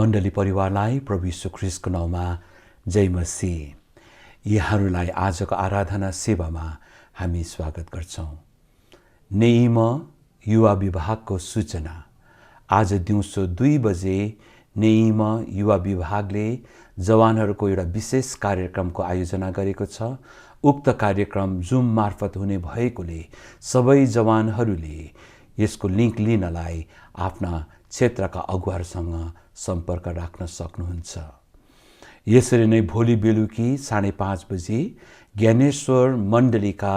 मण्डली परिवारलाई प्रभु यीशु ख्रीष्टको नाममा जय मसीह। यहाँहरूलाई आजको आराधना सेवामा हामी स्वागत गर्छौं। नेइम युवा विभागको सूचना। आज दिउँसो 2 बजे नेइम युवा विभागले जवानहरूको एउटा विशेष कार्यक्रमको आयोजना गरेको छ। उक्त कार्यक्रम जुम मार्फत हुने भएकोले सबै जवानहरूले यसको लिंक लिनलाई आफ्ना क्षेत्रका अगुवाहरूसँग सम्पर्क राख्न सक्नुहुन्छ। यसरी नै भोलि बेलुकी 5:30 बजे ज्ञानेश्वर मण्डलीका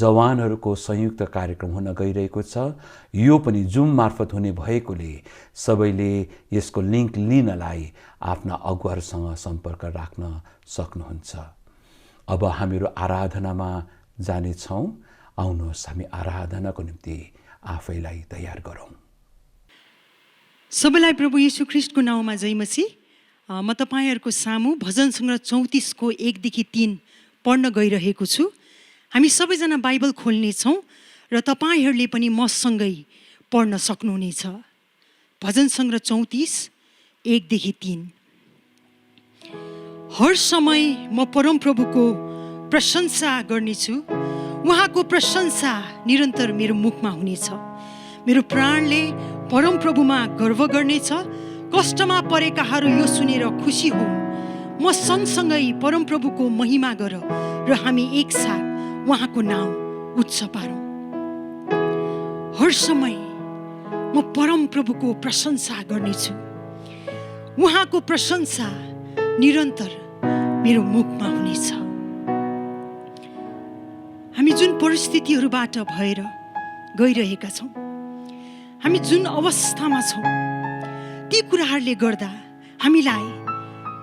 जवानहरूको संयुक्त कार्यक्रम हुन गइरहेको छ। यो पनि जुम मार्फत हुने भएकोले सबैले यसको लिंक लिनलाई आफ्ना अगुवाहरूसँग सम्पर्क राख्न सक्नुहुन्छ। अब हामीहरू आराधनामा जानेछौं। आउनुहोस् हामी आराधनाको निम्ति आफैलाई तयार गरौं। सबैलाई प्रभु येशू ख्रीष्टको नाममा जय मसीह। म तपाईहरुको सामु भजन संग्रह 34 को 1 देखि 3 पढ्न गइरहेको छु। हामी सबैजना बाइबल खोल्ने छौं र तपाईहरुले पनि मसँगै पढ्न सक्नुहुनेछ। भजन संग्रह 34 1 देखि 3। हर समय म परम प्रभुको प्रशंसा गर्नेछु। उहाँको प्रशंसा निरन्तर मेरो मुखमा हुनेछ। मेरो प्राणले परम प्रभुमा गर्व गर्नेछ। कष्टमा परेकाहरू यो सुनेर खुसी हो। म सँगसँगै परम प्रभुको महिमा गर र हामी एकसाथ उहाँको नाम उच्च पारौं। हर समय म परम प्रभुको प्रशंसा गर्नेछु। उहाँको प्रशंसा निरन्तर मेरो मुखमा हुनेछ। हामी जुन परिस्थितिहरूबाट भएर गइरहेका छौं, हामी जुन अवस्थामा छौं, ती कुराहरूले गर्दा हामीलाई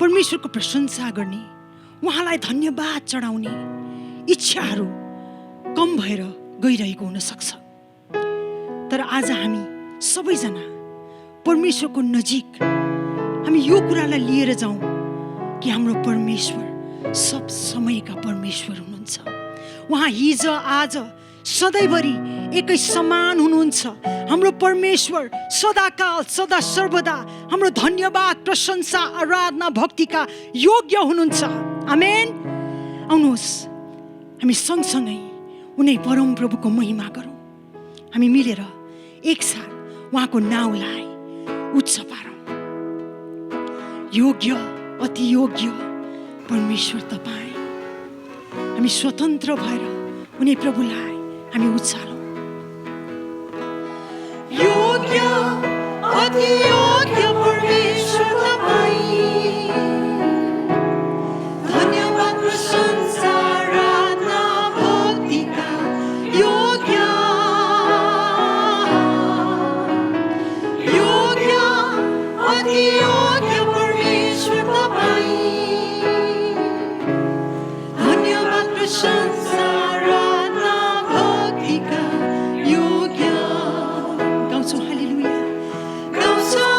परमेश्वरको प्रशंसा गर्ने, उहाँलाई धन्यवाद चढाउने इच्छाहरू कम भएर गइरहेको हुन सक्छ। तर आज हामी सबैजना परमेश्वरको नजिक हामी यो कुरालाई लिएर जाउँ कि हाम्रो परमेश्वर सब समयका परमेश्वर हुनुहुन्छ। उहाँ हिज आज सधैँभरि एकै समान हुनुहुन्छ। हाम्रो परमेश्वर सदाकाल सदा सर्वदा हाम्रो धन्यवाद प्रशंसा आराधना भक्तिका योग्य हुनुहुन्छ। आमेन। आउनुहोस् हामी सँगसँगै उनी परम प्रभुको महिमा गरौँ। हामी मिलेर एकसाथ उहाँको नाउँलाई उच्च पारौँ। योग्य अति योग्य परमेश्वर तपाईँ। हामी स्वतन्त्र भएर उनी प्रभुलाई हामी उचालौं। योग्य अति योग्य परमेश्वर तपाईँ। धन्यवाद प्रशंसा आराधना भक्तिका योग्य। योग्य अति योग्य परमेश्वर तपाईँ। धन्यवाद प्रशंसा आराधना भक्तिका योग्य। गाउँछौँ हालेलुया। गाउँछौँ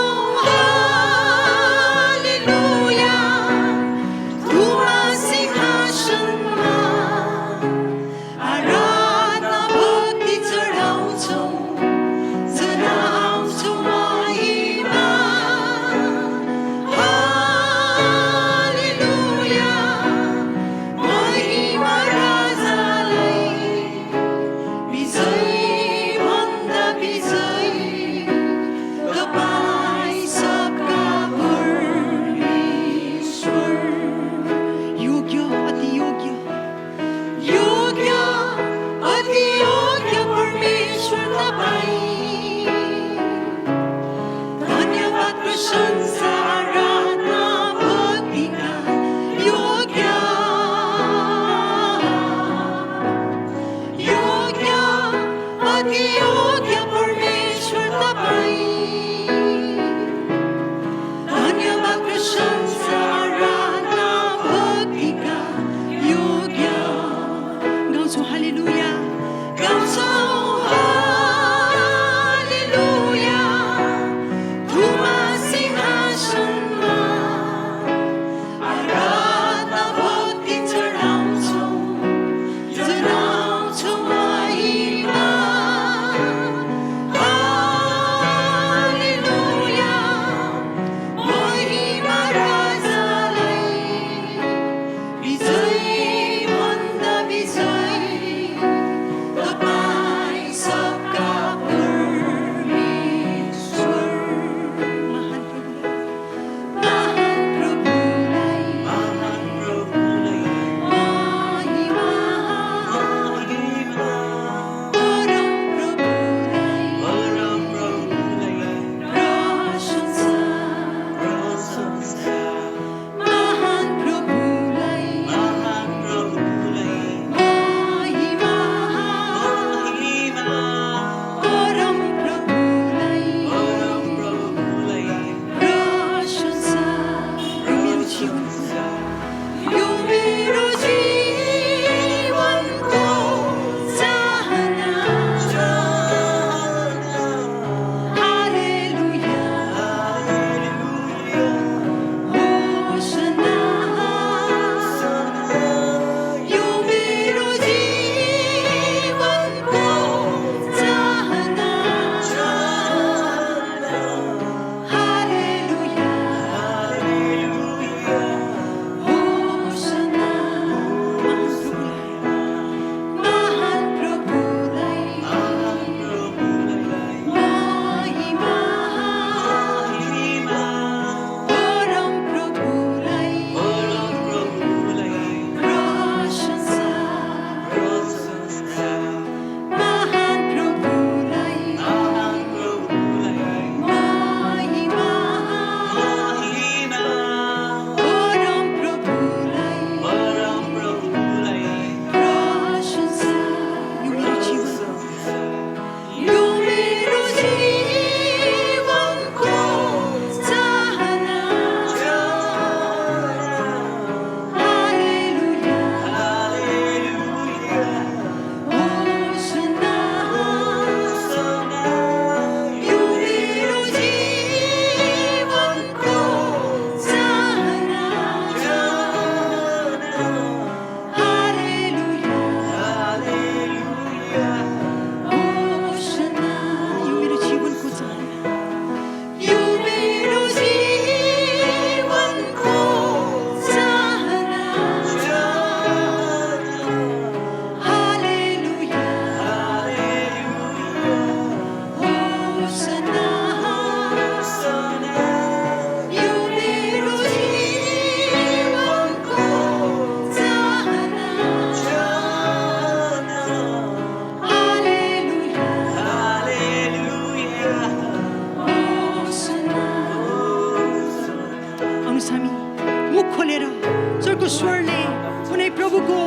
प्रभुको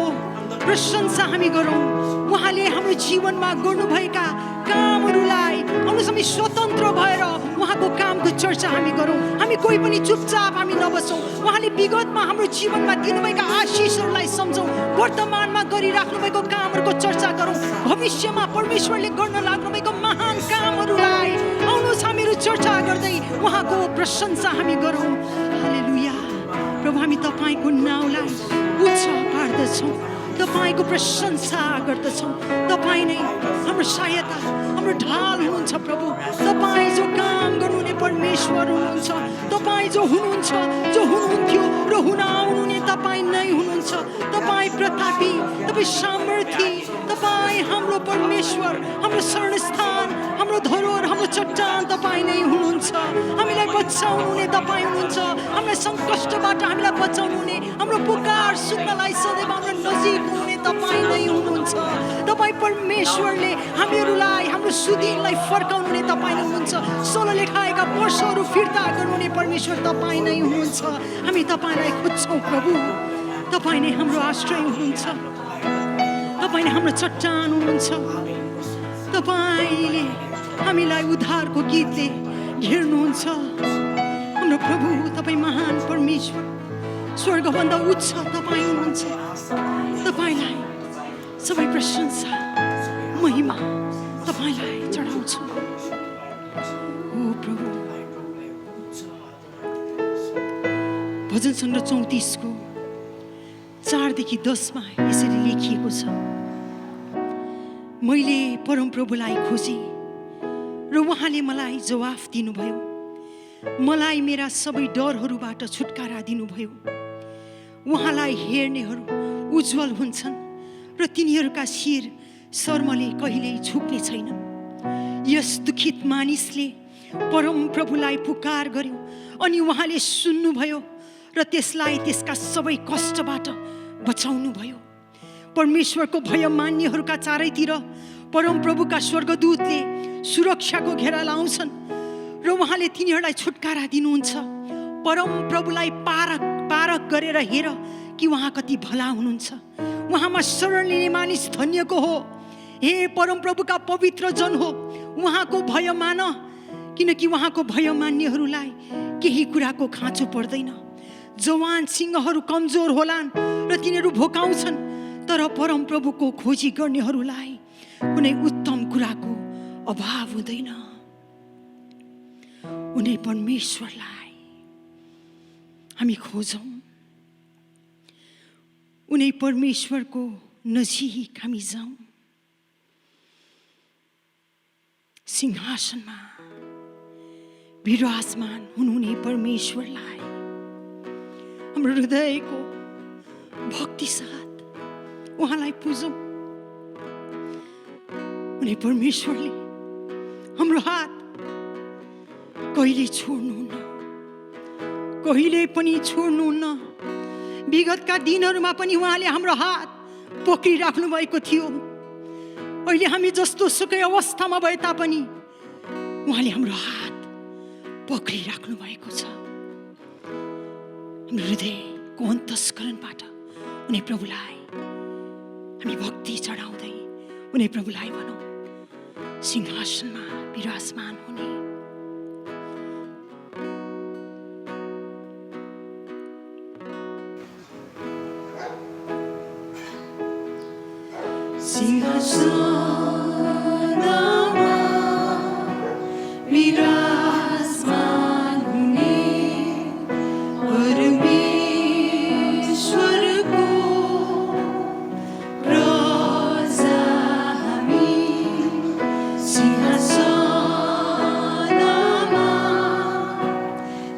प्रशंसा हामी गरौँ। उहाँले हाम्रो जीवनमा गर्नुभएका कामहरूलाई हामी स्वतन्त्र भएर उहाँको कामको चर्चा हामी गरौँ। हामी कोही पनि चुपचाप हामी नबसौँ। उहाँले विगतमा हाम्रो जीवनमा दिनुभएका आशिषहरूलाई सम्झौँ। वर्तमानमा गरिराख्नु भएको कामहरूको चर्चा गरौँ। भविष्यमा परमेश्वरले गर्न लाग्नुभएको महान कामहरूलाई आउनुहोस् हामीहरू चर्चा गर्दै उहाँको प्रशंसा हामी गरौँ। हालेलुया। प्रभु हामी तपाईँको नाउँलाई उच्च पार्दछौँ, तपाईँको प्रशंसा गर्दछौँ। तपाईँ नै हाम्रो सहायता, हाम्रो ढाल हुनुहुन्छ प्रभु। तपाईँ जो काम गर्नुहुने परमेश्वर हुनुहुन्छ। तपाईँ जो हुनुहुन्छ, जो हुनुहुन्थ्यो र हुन आउनुहुने तपाईँ नै हुनुहुन्छ। तपाईँ प्रतापी, तपाईँ सामर्थी, तपाईँ हाम्रो परमेश्वर, हाम्रो शरणस्थान, हाम्रो धरोहर, हाम्रो चट्टान तपाईँ नै हुनुहुन्छ। हामीलाई बचाउनुहुने तपाईँ हुनुहुन्छ। हामीलाई सङ्कष्टबाट हामीलाई बचाउनुहुने, हाम्रो पुकार सुन्नलाई सदैव हाम्रो नजिक हुनुहुने तपाईँ नै हुनुहुन्छ। तपाईँ परमेश्वरले हामीहरूलाई, हाम्रो सुदिनलाई फर्काउनुहुने तपाईँ नै हुनुहुन्छ। सोलो लेखाएका वर्षहरू फिर्ता गर्नुहुने परमेश्वर तपाईँ नै हुनुहुन्छ। हामी तपाईँलाई खोज्छौँ प्रभु। तपाईँ नै हाम्रो आश्रय हुनुहुन्छ। तपाईँ नै हाम्रो चट्टान हुनुहुन्छ। तपाईँले हामीलाई उद्धारको गीतले घेर्नुहुन्छ। हाम्रो प्रभु तपाईँ महान परमेश्वर, स्वर्गभन्दा उच्च तपाईँ हुनुहुन्छ। तपाईँलाई सबै प्रशंसा महिमा तपाईँलाई चढाउँछु। ओ प्रभु। भजन सङ्ग्रह 34को 4देखि 10मा यसरी लेखिएको छ, मैले परमप्रभुलाई खोजेँ र उहाँले मलाई जवाफ दिनुभयो। मलाई मेरा सबै डरहरूबाट छुटकारा दिनुभयो। उहाँलाई हेर्नेहरू उज्जवल हुन्छन् र तिनीहरूका शिर शर्मले कहिल्यै झुक्ने छैन। यस दुखित मानिसले परमप्रभुलाई पुकार गर्यो अनि उहाँले सुन्नुभयो र त्यसलाई त्यसका सबै कष्टबाट बचाउनु भयो। परमेश्वरको भय मान्नेहरूका चारैतिर परमप्रभुका स्वर्गदूतले सुरक्षाको घेरा लाउँछन् र उहाँले तिनीहरूलाई छुटकारा दिनुहुन्छ। परमप्रभुलाई पारख गरेर हेर कि उहाँ कति भला हुनुहुन्छ। उहाँमा शरण लिने मानिस धन्यको हो। हे परमप्रभुका पवित्र जन हो, उहाँको भय मान, किनकि उहाँको भय मान्नेहरूलाई केही कुराको खाँचो पर्दैन। जवान सिंहहरू कमजोर होलान् र तिनीहरू भोकाउँछन्, तर परमप्रभुको खोजी गर्नेहरूलाई कुनै उत्तम कुराको अभाव हुँदैन। उनी परमेश्वरलाई हामी खोजौँ। उनी परमेश्वरको नजिक हामी जाउँ। सिंहासनमा विराजमान हुनुहुने परमेश्वरलाई हाम्रो हृदयको भक्ति साथ उहाँलाई पुजौँ। उनी परमेश्वरले हाम्रो हात कहिले छोड्नुहुन्न, कहिले पनि छोड्नुहुन्न। विगतका दिनहरूमा पनि उहाँले हाम्रो हात पक्रिराख्नु भएको थियो। अहिले हामी जस्तो सुकै अवस्थामा भए तापनि उहाँले हाम्रो हात पक्रिराख्नु भएको छ। हाम्रो हृदयको अन्तस्करणबाट उनी प्रभुलाई हामी भक्ति चढाउँदै उनी प्रभुलाई भनौँ, सिंहासनमा विराजमान हुने सिंहासनमा विराजमान हुने परमेश्वरको प्रजा हामी। सिंहासनमा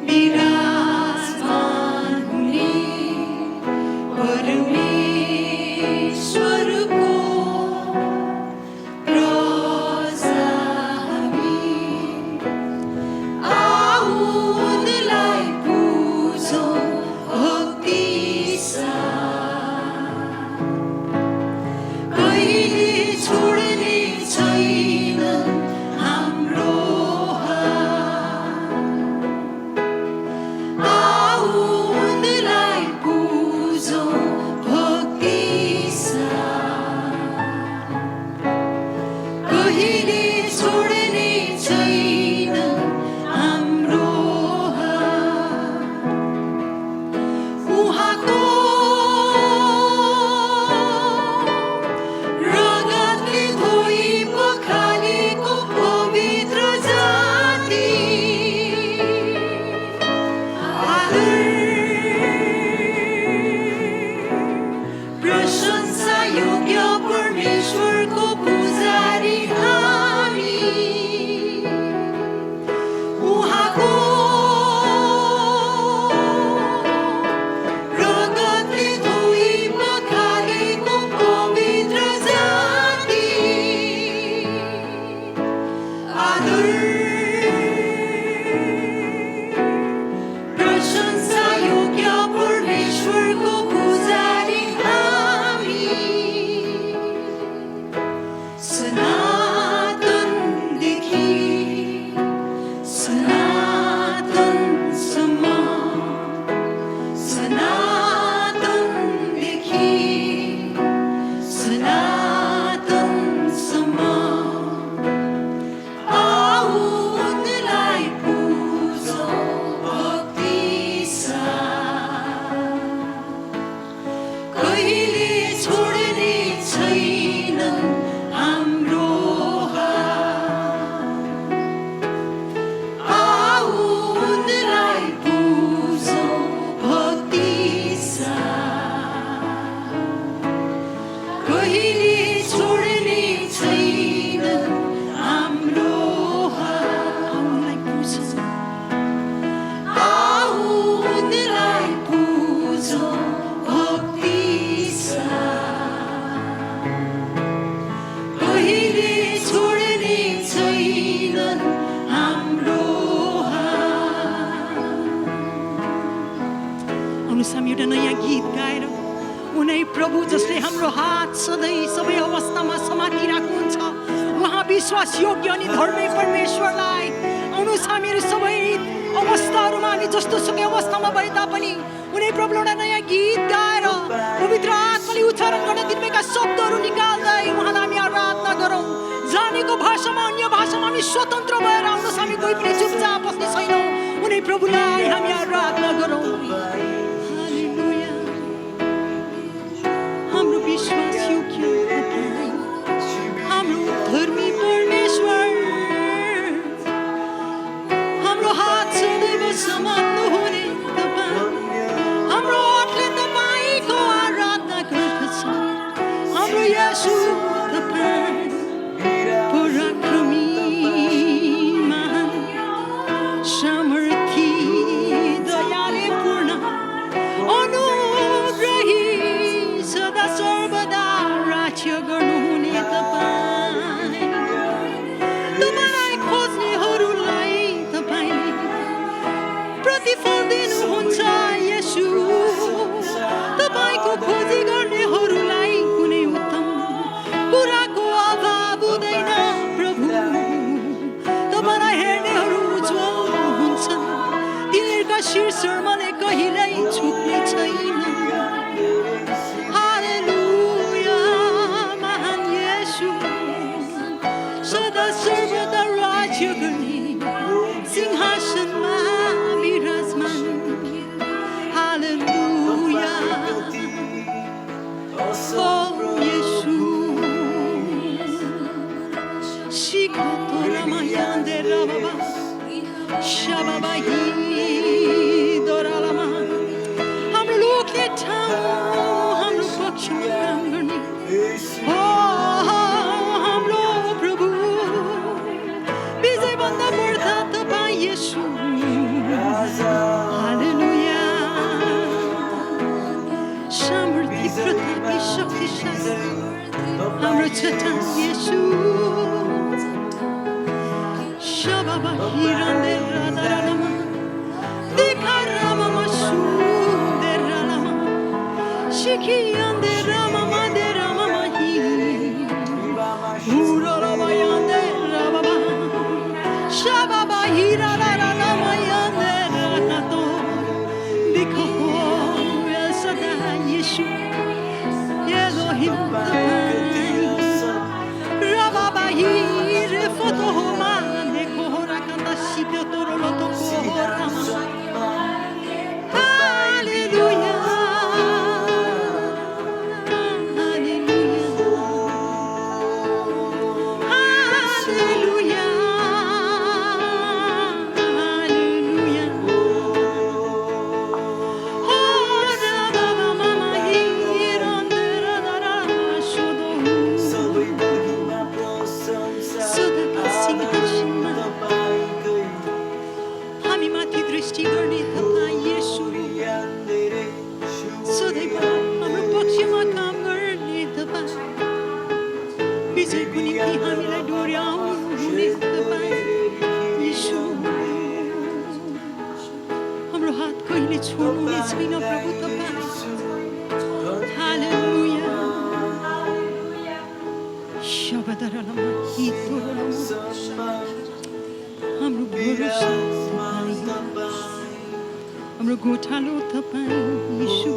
विराजमान हुने परमेश्वरको प्रजा प्रशंसा योग्य परमेश्वरको पुजारी हामी उहाँको रगतले धोई पखालेको पवित्र जाति आदर प्रशंसा योग्य परमेश्वरको पुजारी हामी सनातनदेखि सनातनसम्म सनातनदेखि सनातनसम्म आऊ उनलाई पूजौँ भक्ति साथ कहिले छोड्ने छैनन् हाम्रो हात आऊ उनलाई पूजौँ भक्ति साथ कहिले छोड्ने छैनन् हाम्रो हात आऊ उनलाई पूजौँ भक्ति साथ कहिले छोड्ने छैनन् हाम्रो हात आउनुहोस् हामी एउटा नयाँ गीत गाएर उनै प्रभु जसले हाम्रो हात सधैँ सबै अवस्थामा समातिरहेको हुन्छ उहाँ विश्वास योग्य अनि धर्मी परमेश्वरलाई आउनुहोस् हामीहरू सबै अवस्थाहरूमा हामी जस्तो सुकै अवस्थामा भए तापनि उनै प्रभुलाई एउटा नयाँ गीत गाएर पवित्र आत्माले उच्चारण गर्न दिनुभएका शब्दहरू निकाल्दै उहाँलाई हामी आराधना गरौँ जानेको भाषामा अन्य भाषामा हामी स्वतन्त्र भएर आउनुहोस् हामी कोही पनि चुपचाप बस्ने छैनौँ उनै प्रभुलाई हामी आराधना गरौँ हालेलुया हाम्रो विश्वास योग्य तपाईँ हाम्रो धर्मी परमेश्वर हाम्रो हात सदैव समात्नु हुने तपाईँ हाम्रो ओठले तपाईँको आराधना गर्दछ हाम्रो येशू तपाईँ पराक्रमी महान सामर्थी दयाले पूर्ण अनुग्रही सदा सर्वदा राज्य गर्नुहुने तपाईँलाई खोज्नेहरूलाई तपाईँले प्रतिफल दिनुहुन्छ येशू तपाईँको खोजी गर्नेहरूलाई कुनै उत्तम कुराको अभाव हुँदैन प्रभु तपाईँलाई हेर्नेहरू उज्जवल हुन्छन् तिनीहरूका शीर्षहरूले कहिल्यै छुट्ने छैन हालेलुया महान येशू सदा सर्वदा राज्य गर्ने सिंहासनमा विराजमान हालेलुया ओ येशू शिखतोरामा यान्देरा बाबा शाबाबाही दोरालामा हाम्रो लोकले ठाउँ हाम्रो पक्षमा काम गर्ने हो हाम्रो प्रभु विजयभन्दा बढ्ता तपाईँ येशू हालेलुया सामर्थ्य प्रतापी शक्तिशाली हाम्रो चट्टान येशू शाबाबा हिरान्देरा दारालामा देखारामा सुन्देरालामा शिखियान्देरा मामा देरा मामा हि हुरालामा यान्देरा बाबा शाबाबा हिरालामा यान्देरा कातो देखो El Shaddai येशू Elohim Rababa hire fotohoma neko horakanda shite torolo tokorama Hallelujah Hallelujah विजयको निम्ति हामीलाई डोर्याउनु हुने तपाईँ यीशु हाम्रो हात कहिले छोड्नुहुने छैन प्रभु तपाईँ हालेलुया शबदरलमा हितोरलमा हाम्रो भरोसा तपाईँ हाम्रो गोठालो तपाईँ यीशु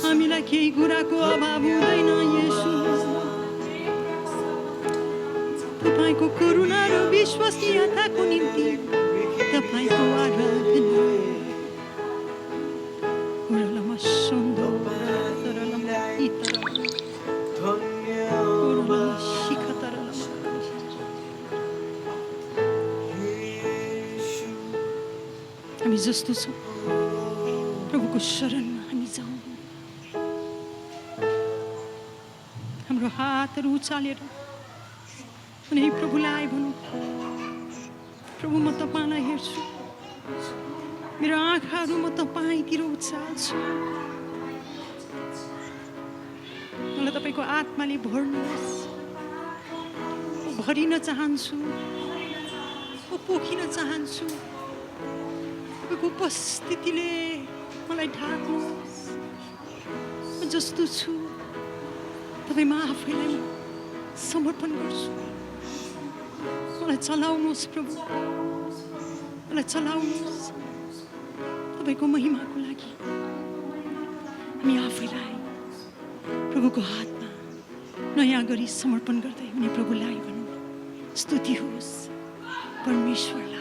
हामीलाई केही कुराको अभाव हुँदैन यीशु तपाईको करुणा र विश्वसनीयताको निम्ति तपाईको आराधना ओरलमा सुन्दो तरलमा इतरलमा ओरलमा शिखतरलमा हामी जस्तो छौँ प्रभुको शरणमा हामी जाउँ हाम्रो हातहरू उचालेर अनि प्रभुलाई भनौँ प्रभु म तपाईँलाई हेर्छु मेरो आँखाहरू म तपाईँतिर उचाल्छु मलाई तपाईँको आत्माले भर्नुहोस् म भरिन चाहन्छु म पोखिन चाहन्छु तपाईँको उपस्थितिले मलाई ढाक्नुहोस् म जस्तो छु तपाईँमा आफैलाई समर्पण गर्छु मलाई चलाउनुहोस् प्रभु मलाई चलाउनुहोस् तपाईँको महिमाको लागि हामी आफैलाई प्रभुको हातमा नयाँ गरी समर्पण गर्दै उनी प्रभुलाई भनौँ स्तुति होस् परमेश्वरलाई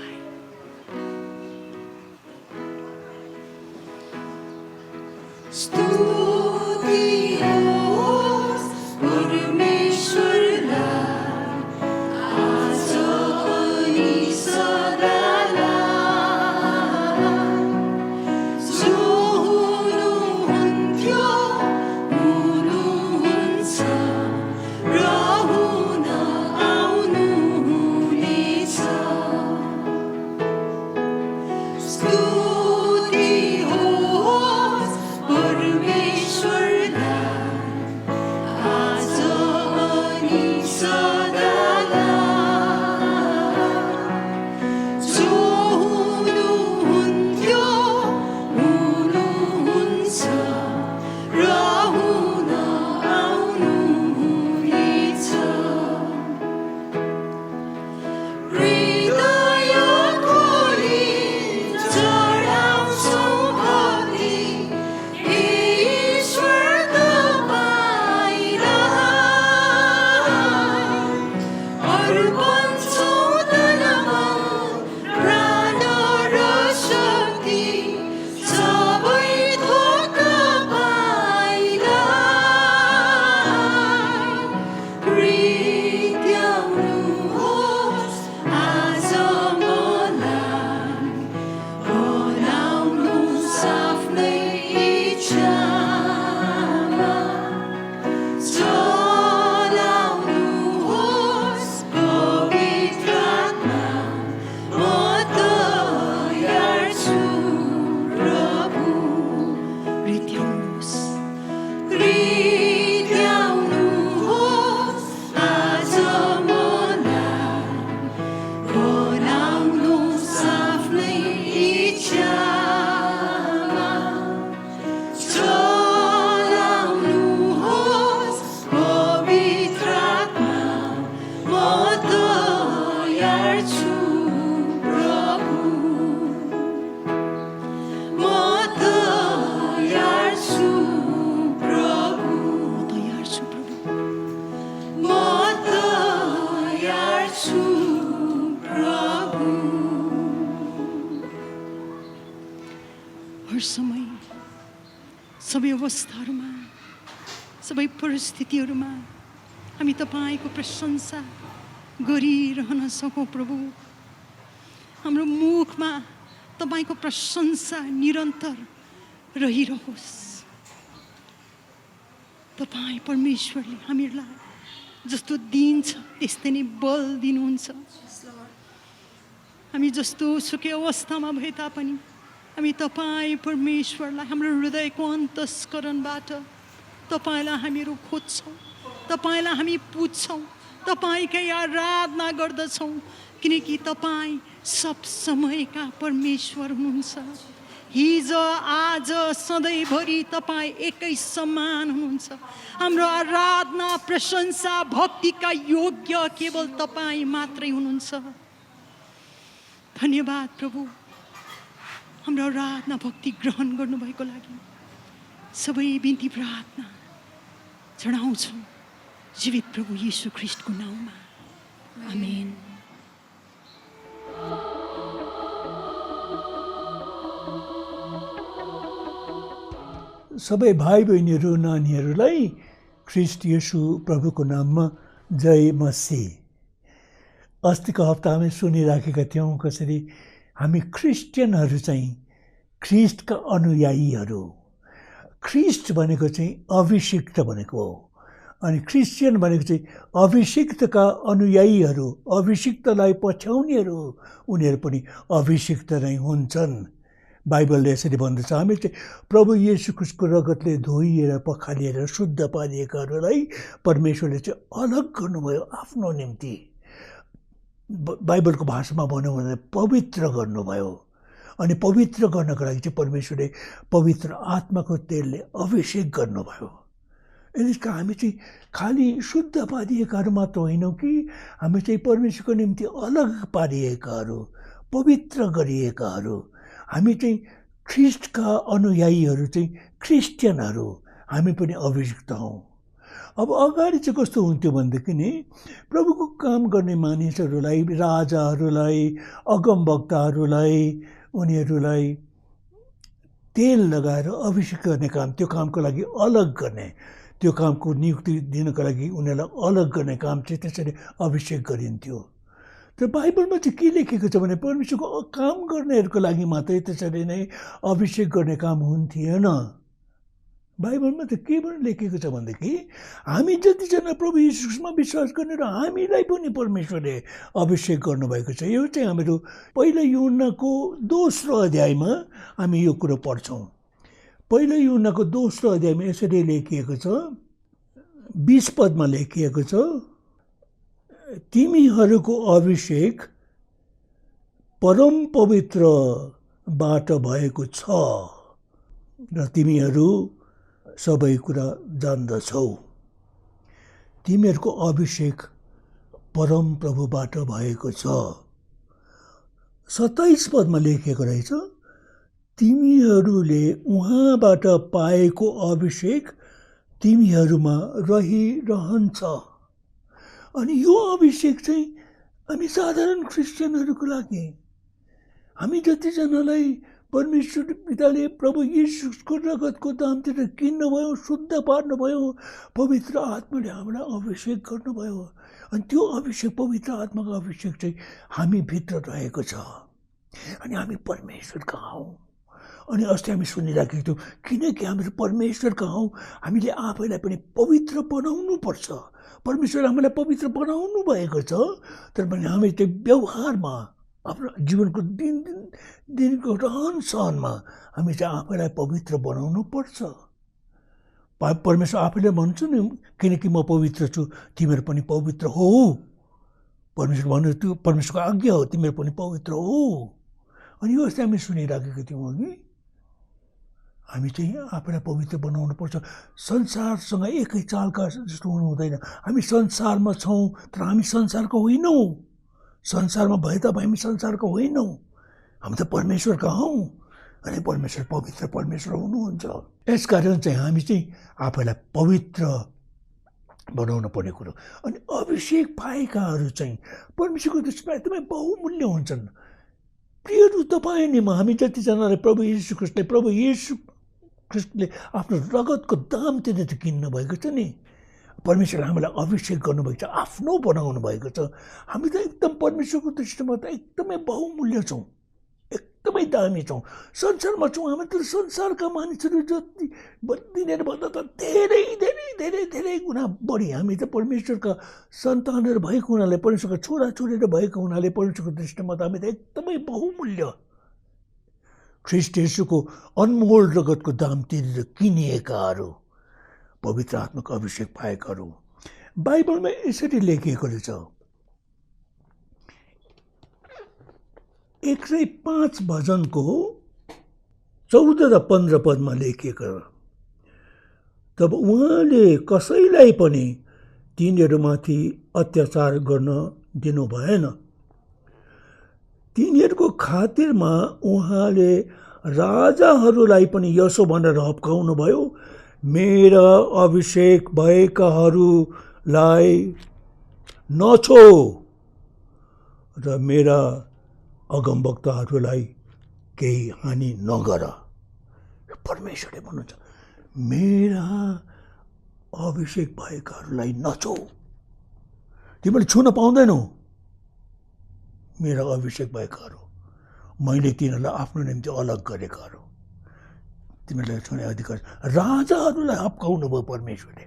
समय सबै अवस्थाहरूमा सबै परिस्थितिहरूमा हामी तपाईँको प्रशंसा गरिरहन सकौँ प्रभु हाम्रो मुखमा तपाईँको प्रशंसा निरन्तर रहिरहोस् तपाईँ परमेश्वरले हामीहरूलाई जस्तो दिन्छ त्यस्तै नै बल दिनुहुन्छ हामी जस्तो सुकै अवस्थामा भए तापनि हामी तपाईँ परमेश्वरलाई हाम्रो हृदयको अन्तस्करणबाट तपाईँलाई हामीहरू खोज्छौँ तपाईँलाई हामी पुज्छौँ, तपाईँकै आराधना गर्दछौँ, किनकि तपाईँ सब समयका परमेश्वर हुनुहुन्छ। हिजो आज सधैँभरि तपाईँ एकै समान हुनुहुन्छ। हाम्रो आराधना प्रशंसा भक्तिका योग्य केवल तपाईँ मात्रै हुनुहुन्छ। धन्यवाद प्रभु, हाम्रो आराधना भक्ति ग्रहण गर्नुभएको लागि सबै बिन्ती प्रार्थना चढाउँछौँ जीवित प्रभु येशू ख्रीष्टको नाउँमा, आमेन। सबै भाइ बहिनीहरू, नानीहरूलाई ख्रीष्ट येशू प्रभुको नाममा जय मसीह। अस्तिको हप्ता हामी सुनिराखेका थियौँ कसरी हामी क्रिस्चियनहरू चाहिँ ख्रीष्टका अनुयायीहरू। ख्रीष्ट भनेको चाहिँ अभिषिक्त भनेको हो, अनि क्रिस्चियन भनेको चाहिँ अभिषिक्तका अनुयायीहरू, अभिषिक्तलाई पछ्याउनेहरू, उनीहरू पनि अभिषिक्त नै हुन्छन्। बाइबलले यसरी भन्दछ, हामी चाहिँ प्रभु येशू ख्रीष्टको रगतले धोइएर पखालिएर शुद्ध पारिएकाहरूलाई परमेश्वरले चाहिँ अलग गर्नुभयो आफ्नो निम्ति। बाइबलको भाषामा भनौँ भने पवित्र गर्नुभयो। अनि पवित्र गर्नको लागि चाहिँ परमेश्वरले पवित्र आत्माको तेलले अभिषेक गर्नुभयो। यसका हामी चाहिँ खालि शुद्ध पारिएकाहरू मात्र होइनौँ कि हामी चाहिँ परमेश्वरको निम्ति अलग पारिएकाहरू, पवित्र गरिएकाहरू। हामी चाहिँ ख्रीष्टका अनुयायीहरू चाहिँ क्रिस्चियनहरू, हामी पनि अभिषिक्त हौँ। अब अगाडि चाहिँ कस्तो हुन्थ्यो भनेदेखि नि प्रभुको काम गर्ने मानिसहरूलाई, राजाहरूलाई, अगमवक्ताहरूलाई, उनीहरूलाई तेल लगाएर अभिषेक गर्ने काम, त्यो कामको लागि अलग गर्ने, त्यो कामको नियुक्ति दिनको लागि उनीहरूलाई अलग गर्ने काम चाहिँ त्यसरी अभिषेक गरिन्थ्यो। तर बाइबलमा चाहिँ के लेखेको छ भने परमेश्वरको काम गर्नेहरूको लागि मात्रै त्यसरी नै अभिषेक गर्ने काम हुन्थेन। बाइबलमा त के लेखेको छ भनेदेखि हामी जतिजना प्रभु येशूमा विश्वास गर्ने र हामीलाई पनि परमेश्वरले अभिषेक गर्नुभएको छ। यो चाहिँ हामीहरू पहिलो यूहन्नाको 2 अध्यायमा हामी यो कुरो पढ्छौँ। पहिलो यूहन्नाको 2 अध्यायमा यसरी लेखिएको छ, 20 पदमा लेखिएको छ, तिमीहरूको अभिषेक परम पवित्रबाट भएको छ र तिमीहरू सबै कुरा जान्दछौ। तिमीहरूको अभिषेक परम प्रभुबाट भएको छ। 27 पदमा लेखिएको रहेछ, तिमीहरूले उहाँबाट पाएको अभिषेक तिमीहरूमा रहिरहन्छ। अनि यो अभिषेक चाहिँ हामी साधारण क्रिस्चियनहरूको लागि, हामी जतिजनालाई परमेश्वर पिताले प्रभु येशूको रगतको दाम तिरेर किन्नुभयो, शुद्ध पार्नुभयो, पवित्र आत्माले हामीलाई अभिषेक गर्नुभयो। अनि त्यो अभिषेक, पवित्र आत्माको अभिषेक चाहिँ हामी भित्र रहेको छ अनि हामी परमेश्वरका हौँ। अनि अस्ति हामी सुनिराखेको थियौँ, किनकि हामीहरू परमेश्वरका हौँ, हामीले आफैलाई पनि पवित्र बनाउनु पर्छ। परमेश्वरले हामीलाई पवित्र बनाउनु भएको छ, तर पनि हामी चाहिँ व्यवहारमा, आफ्नो जीवनको दिनको रहन सहनमा हामी चाहिँ आफैलाई पवित्र बनाउनु पर्छ। परमेश्वर आफैले भन्छ नि, किनकि म पवित्र छु तिमीहरू पनि पवित्र हो। परमेश्वर भन्नु, त्यो परमेश्वरको आज्ञा हो, तिमीहरू पनि पवित्र हो। अनि यो अस्ति हामी सुनिराखेको थियौँ अघि, हामी चाहिँ आफैलाई पवित्र बनाउनु पर्छ। संसारसँग एकै चालका जस्तो हुनु हुँदैन। हामी संसारमा छौँ तर हामी संसारको होइनौँ। संसारमा भए तापनि हामी संसारको होइनौँ, हामी त परमेश्वरका हौँ। अनि परमेश्वर पवित्र परमेश्वर हुनुहुन्छ। यसकारण चाहिँ हामी चाहिँ आफैलाई पवित्र बनाउनु पर्ने कुरो। अनि अभिषेक पाएकाहरू चाहिँ परमेश्वरको दृष्टिमा एकदमै बहुमूल्य हुन्छन्। प्रियहरू, तपाईँ नि म, हामी जतिजनालाई प्रभु येशू ख्रीष्टले आफ्नो रगतको दाम तिरेर किन्नु भएको छ नि, परमेश्वरले हामीलाई अभिषेक गर्नुभएको छ, आफ्नो बनाउनु भएको छ। हामी त एकदम परमेश्वरको दृष्टिमा त एकदमै बहुमूल्य छौँ, एकदमै दामी छौँ। संसारमा छौँ हामी, तर संसारका मानिसहरू जति दिनेर भन्दा त धेरै धेरै धेरै धेरै गुणा बढी हामी त परमेश्वरका सन्तानहरू भएको हुनाले, परमेश्वरका छोराछोरीहरू भएको हुनाले परमेश्वरको दृष्टिमा त हामी त एकदमै बहुमूल्य, ख्रीष्ट येशूको अनमोल रगतको दाम तिरेर किनिएकाहरू, पवित्र आत्माको अभिषेक पाएकाहरू। बाइबलमा यसरी लेखिएको रहेछ, 105 भजनको 14 र 15 पदमा लेखिएको। तब उहाँले कसैलाई पनि तिनीहरूमाथि अत्याचार गर्न दिनु भएन। तिनीहरूको खातिरमा उहाँले राजाहरूलाई पनि यसो भनेर हप्काउनु भयो, मेरा अभिषेक भएकाहरूलाई नछो र मेरा अगमवक्ताहरूलाई केही हानि नगर। परमेश्वरले भन्नुहुन्छ, मेरा अभिषेक भएकाहरूलाई नछो। तिमीले छुन पाउँदैनौ मेरा अभिषेक भएकाहरू, मैले तिनीहरूलाई आफ्नो निम्ति अलग गरेकाहरू, तिमीलाई छुने अधिकार। राजाहरूलाई हप्काउनु भयो परमेश्वरले,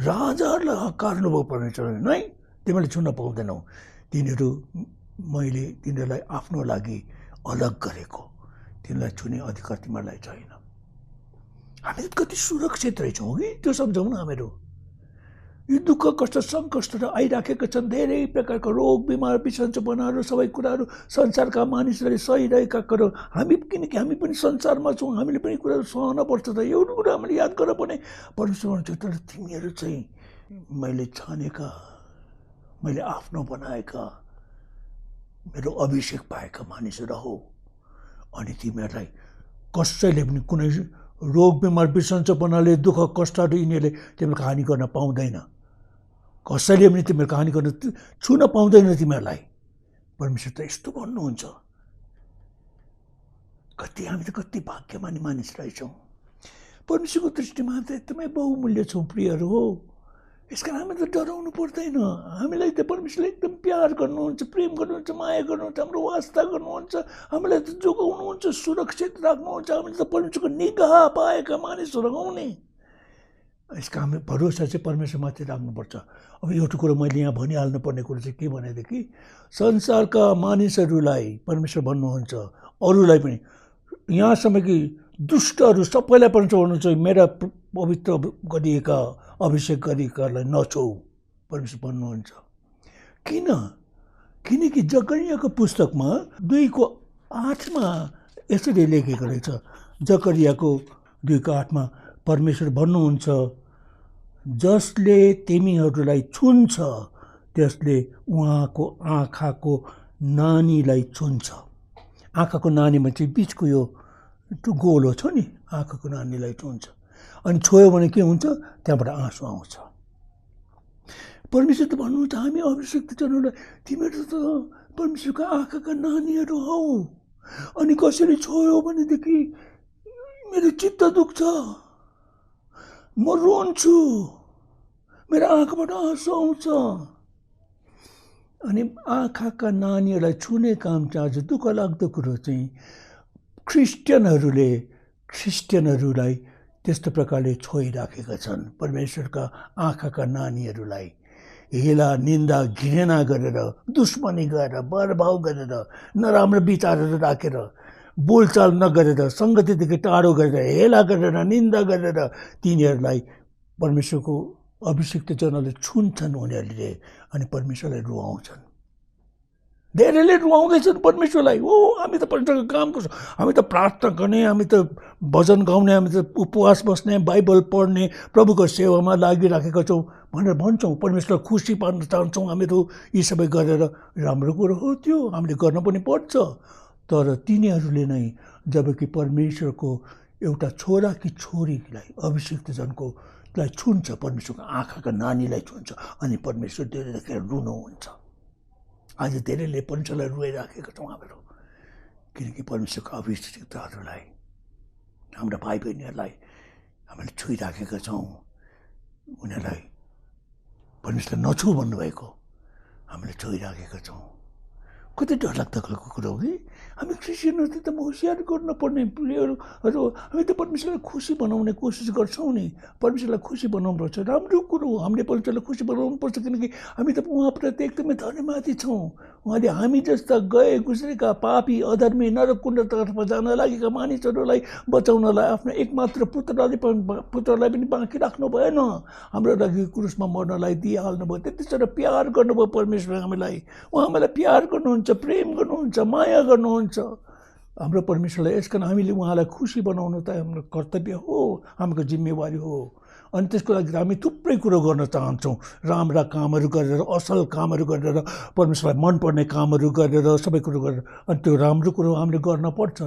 राजाहरूलाई हकार्नु भयो परमेश्वरले, नै तिमीले छुन पाउँदैनौ, तिनीहरू मैले तिनीहरूलाई आफ्नो लागि अलग गरेको, तिनीलाई छुने अधिकार तिमीलाई छैन। हामी कति सुरक्षित रहेछौँ कि त्यो सम्झौँ न। हामीहरू यो दुःख कष्ट सङ्कष्टहरू आइराखेका छन्, धेरै प्रकारका रोग बिमार बिसन्चोपनाहरू सबै कुराहरू संसारका मानिसहरूले सहिरहेका कुरो हामी, किनकि हामी पनि संसारमा छौँ, हामीले पनि कुराहरू सहन पर्छ। त एउटा कुरा हामीले याद गर्न पर्ने, परमेश्वर भन्छ तर तिमीहरू चाहिँ मैले छानेका, मैले आफ्नो बनाएका, मेरो अभिषेक पाएका मानिसहरू हो। अनि तिमीहरूलाई कसैले पनि कुनै रोग बिमार बिसन्चोपनाले दुःख कष्टहरू यिनीहरूले तिमीहरूको हानि गर्न पाउँदैन। कसैले पनि तिमीहरूको हानि गर्न छुन पाउँदैन तिमीहरूलाई। परमेश्वर त यस्तो भन्नुहुन्छ। कति हामी त कति भाग्यमानी मानिस रहेछौँ। परमेश्वरको दृष्टिमा त एकदमै बहुमूल्य छौँ प्रियहरू हो। यसकारण हामी त डराउनु पर्दैन। हामीलाई त परमेश्वरले एकदम प्यार गर्नुहुन्छ, प्रेम गर्नुहुन्छ, माया गर्नुहुन्छ, हाम्रो वास्ता गर्नुहुन्छ, हामीलाई त जोगाउनुहुन्छ, सुरक्षित राख्नुहुन्छ। हामीले त परमेश्वरको निगाह पाएका मानिसहरू हौँ नि। यसका हामी भरोसा चाहिँ परमेश्वरमाथि राख्नुपर्छ। अब एउटा कुरो मैले यहाँ भनिहाल्नु पर्ने कुरो चाहिँ के भनेदेखि, संसारका मानिसहरूलाई परमेश्वर भन्नुहुन्छ, अरूलाई पनि, यहाँसम्म कि दुष्टहरू सबैलाई परमेश्वर भन्नुहुन्छ मेरा पवित्र गरिएका अभिषेक गरिएकालाई नछौ, परमेश्वर भन्नुहुन्छ। किन? किनकि जकरियाको पुस्तकमा 2:8 यसरी लेखेको रहेछ। जकरियाको 2:8 परमेश्वर भन्नुहुन्छ, जसले तिमीहरूलाई छुन्छ त्यसले उहाँको आँखाको नानीलाई छुन्छ। आँखाको नानीमा चाहिँ बिचको यो गोलो छ नि, आँखाको नानीलाई छुन्छ। अनि छोयो भने के हुन्छ? त्यहाँबाट आँसु आउँछ। परमेश्वर त भन्नुहुन्छ हामी अभिषेक जनहरूलाई, तिमीहरू त परमेश्वरको आँखाका नानीहरू हौ। अनि कसरी छोयो भनेदेखि मेरो चित्त दुख्छ, म रोन्छु, मेरो आँखाबाट आँसु आउँछ। अनि आँखाका नानीहरूलाई छुने काम चाहिँ आज दुःख लाग्दो कुरो चाहिँ क्रिस्चियनहरूलाई त्यस्तो प्रकारले छोइराखेका छन्। परमेश्वरका आँखाका नानीहरूलाई हेला निन्दा घृणा गरेर, दुश्मनी गरेर, बरभाव गरेर, नराम्रो विचारहरू राखेर, बोलचाल नगरेर, सङ्गतिदेखि टाढो गरेर, हेला गरेर, निन्दा गरेर तिनीहरूलाई परमेश्वरको अभिषिक्त जनले छुन्छन् उनीहरूले। अनि परमेश्वरलाई रुवाउँछन्। धेरैले रुवाउँदैछन् परमेश्वरलाई। हो हामी त परमेश्वरको काम गर्छौँ, हामी त प्रार्थना गर्ने, हामी त भजन गाउने, हामी त उपवास बस्ने, बाइबल पढ्ने, प्रभुको सेवामा लागिराखेका छौँ भनेर भन्छौँ। परमेश्वरलाई खुसी पार्न चाहन्छौँ हामीहरू। यी सबै गरेर राम्रो कुरो हो, त्यो हामीले गर्न पनि पर्छ। तर तिनीहरूले नै जबकि परमेश्वरको एउटा छोरा कि छोरीलाई अभिषिक्त जनको लाई छुन्छ, परमेश्वरको आँखाका नानीलाई छुन्छ, अनि परमेश्वर धेरै देखेर रुनुहुन्छ। आज धेरैले परमेश्वरलाई रुवाइराखेका छौँ हामीहरू, किनकि परमेश्वरको अभिषिक्तहरूलाई, हाम्रा भाइ बहिनीहरूलाई हामीले छुइराखेका छौँ। उनीहरूलाई परमेश्वरले नछु भन्नुभएको हामीले छोइराखेका छौँ। कति डरलाग्दो खालको कुरा हो कि हामी क्रिस्चियनहरू त होसियार गर्नुपर्ने प्लेयरहरू हामी त परमेश्वरलाई खुसी बनाउने कोसिस गर्छौँ नि परमेश्वरलाई खुसी बनाउनुपर्छ राम्रो कुरो हो हामीले परमेश्वरलाई खुसी बनाउनुपर्छ किनकि हामी त उहाँप्रति एकदमै धन्यवादी छौँ उहाँले हामी जस्ता गए गुज्रेका पापी अधर्मी नरक कुण्डतर्फ जान लागेका मानिसहरूलाई बचाउनलाई आफ्नो एकमात्र पुत्रलाई पनि बाँकी राख्नु भएन हाम्रो लागि क्रुसमा मर्नलाई दिइहाल्नुभयो त्यति साह्रो प्यार गर्नुभयो परमेश्वर हामीलाई उहाँ हामीलाई प्यार गर्नुहुन्छ प्रेम गर्नुहुन्छ माया गर्नुहुन्छ हाम्रो परमेश्वरलाई यसकारण हामीले उहाँलाई खुसी बनाउनु त हाम्रो कर्तव्य हो हाम्रो जिम्मेवारी हो अनि त्यसको लागि हामी थुप्रै कुरो गर्न चाहन्छौँ राम्रा कामहरू गरेर असल कामहरू गरेर परमेश्वरलाई मनपर्ने कामहरू गरेर सबै कुरो गरेर अनि त्यो राम्रो कुरो हामीले गर्नुपर्छ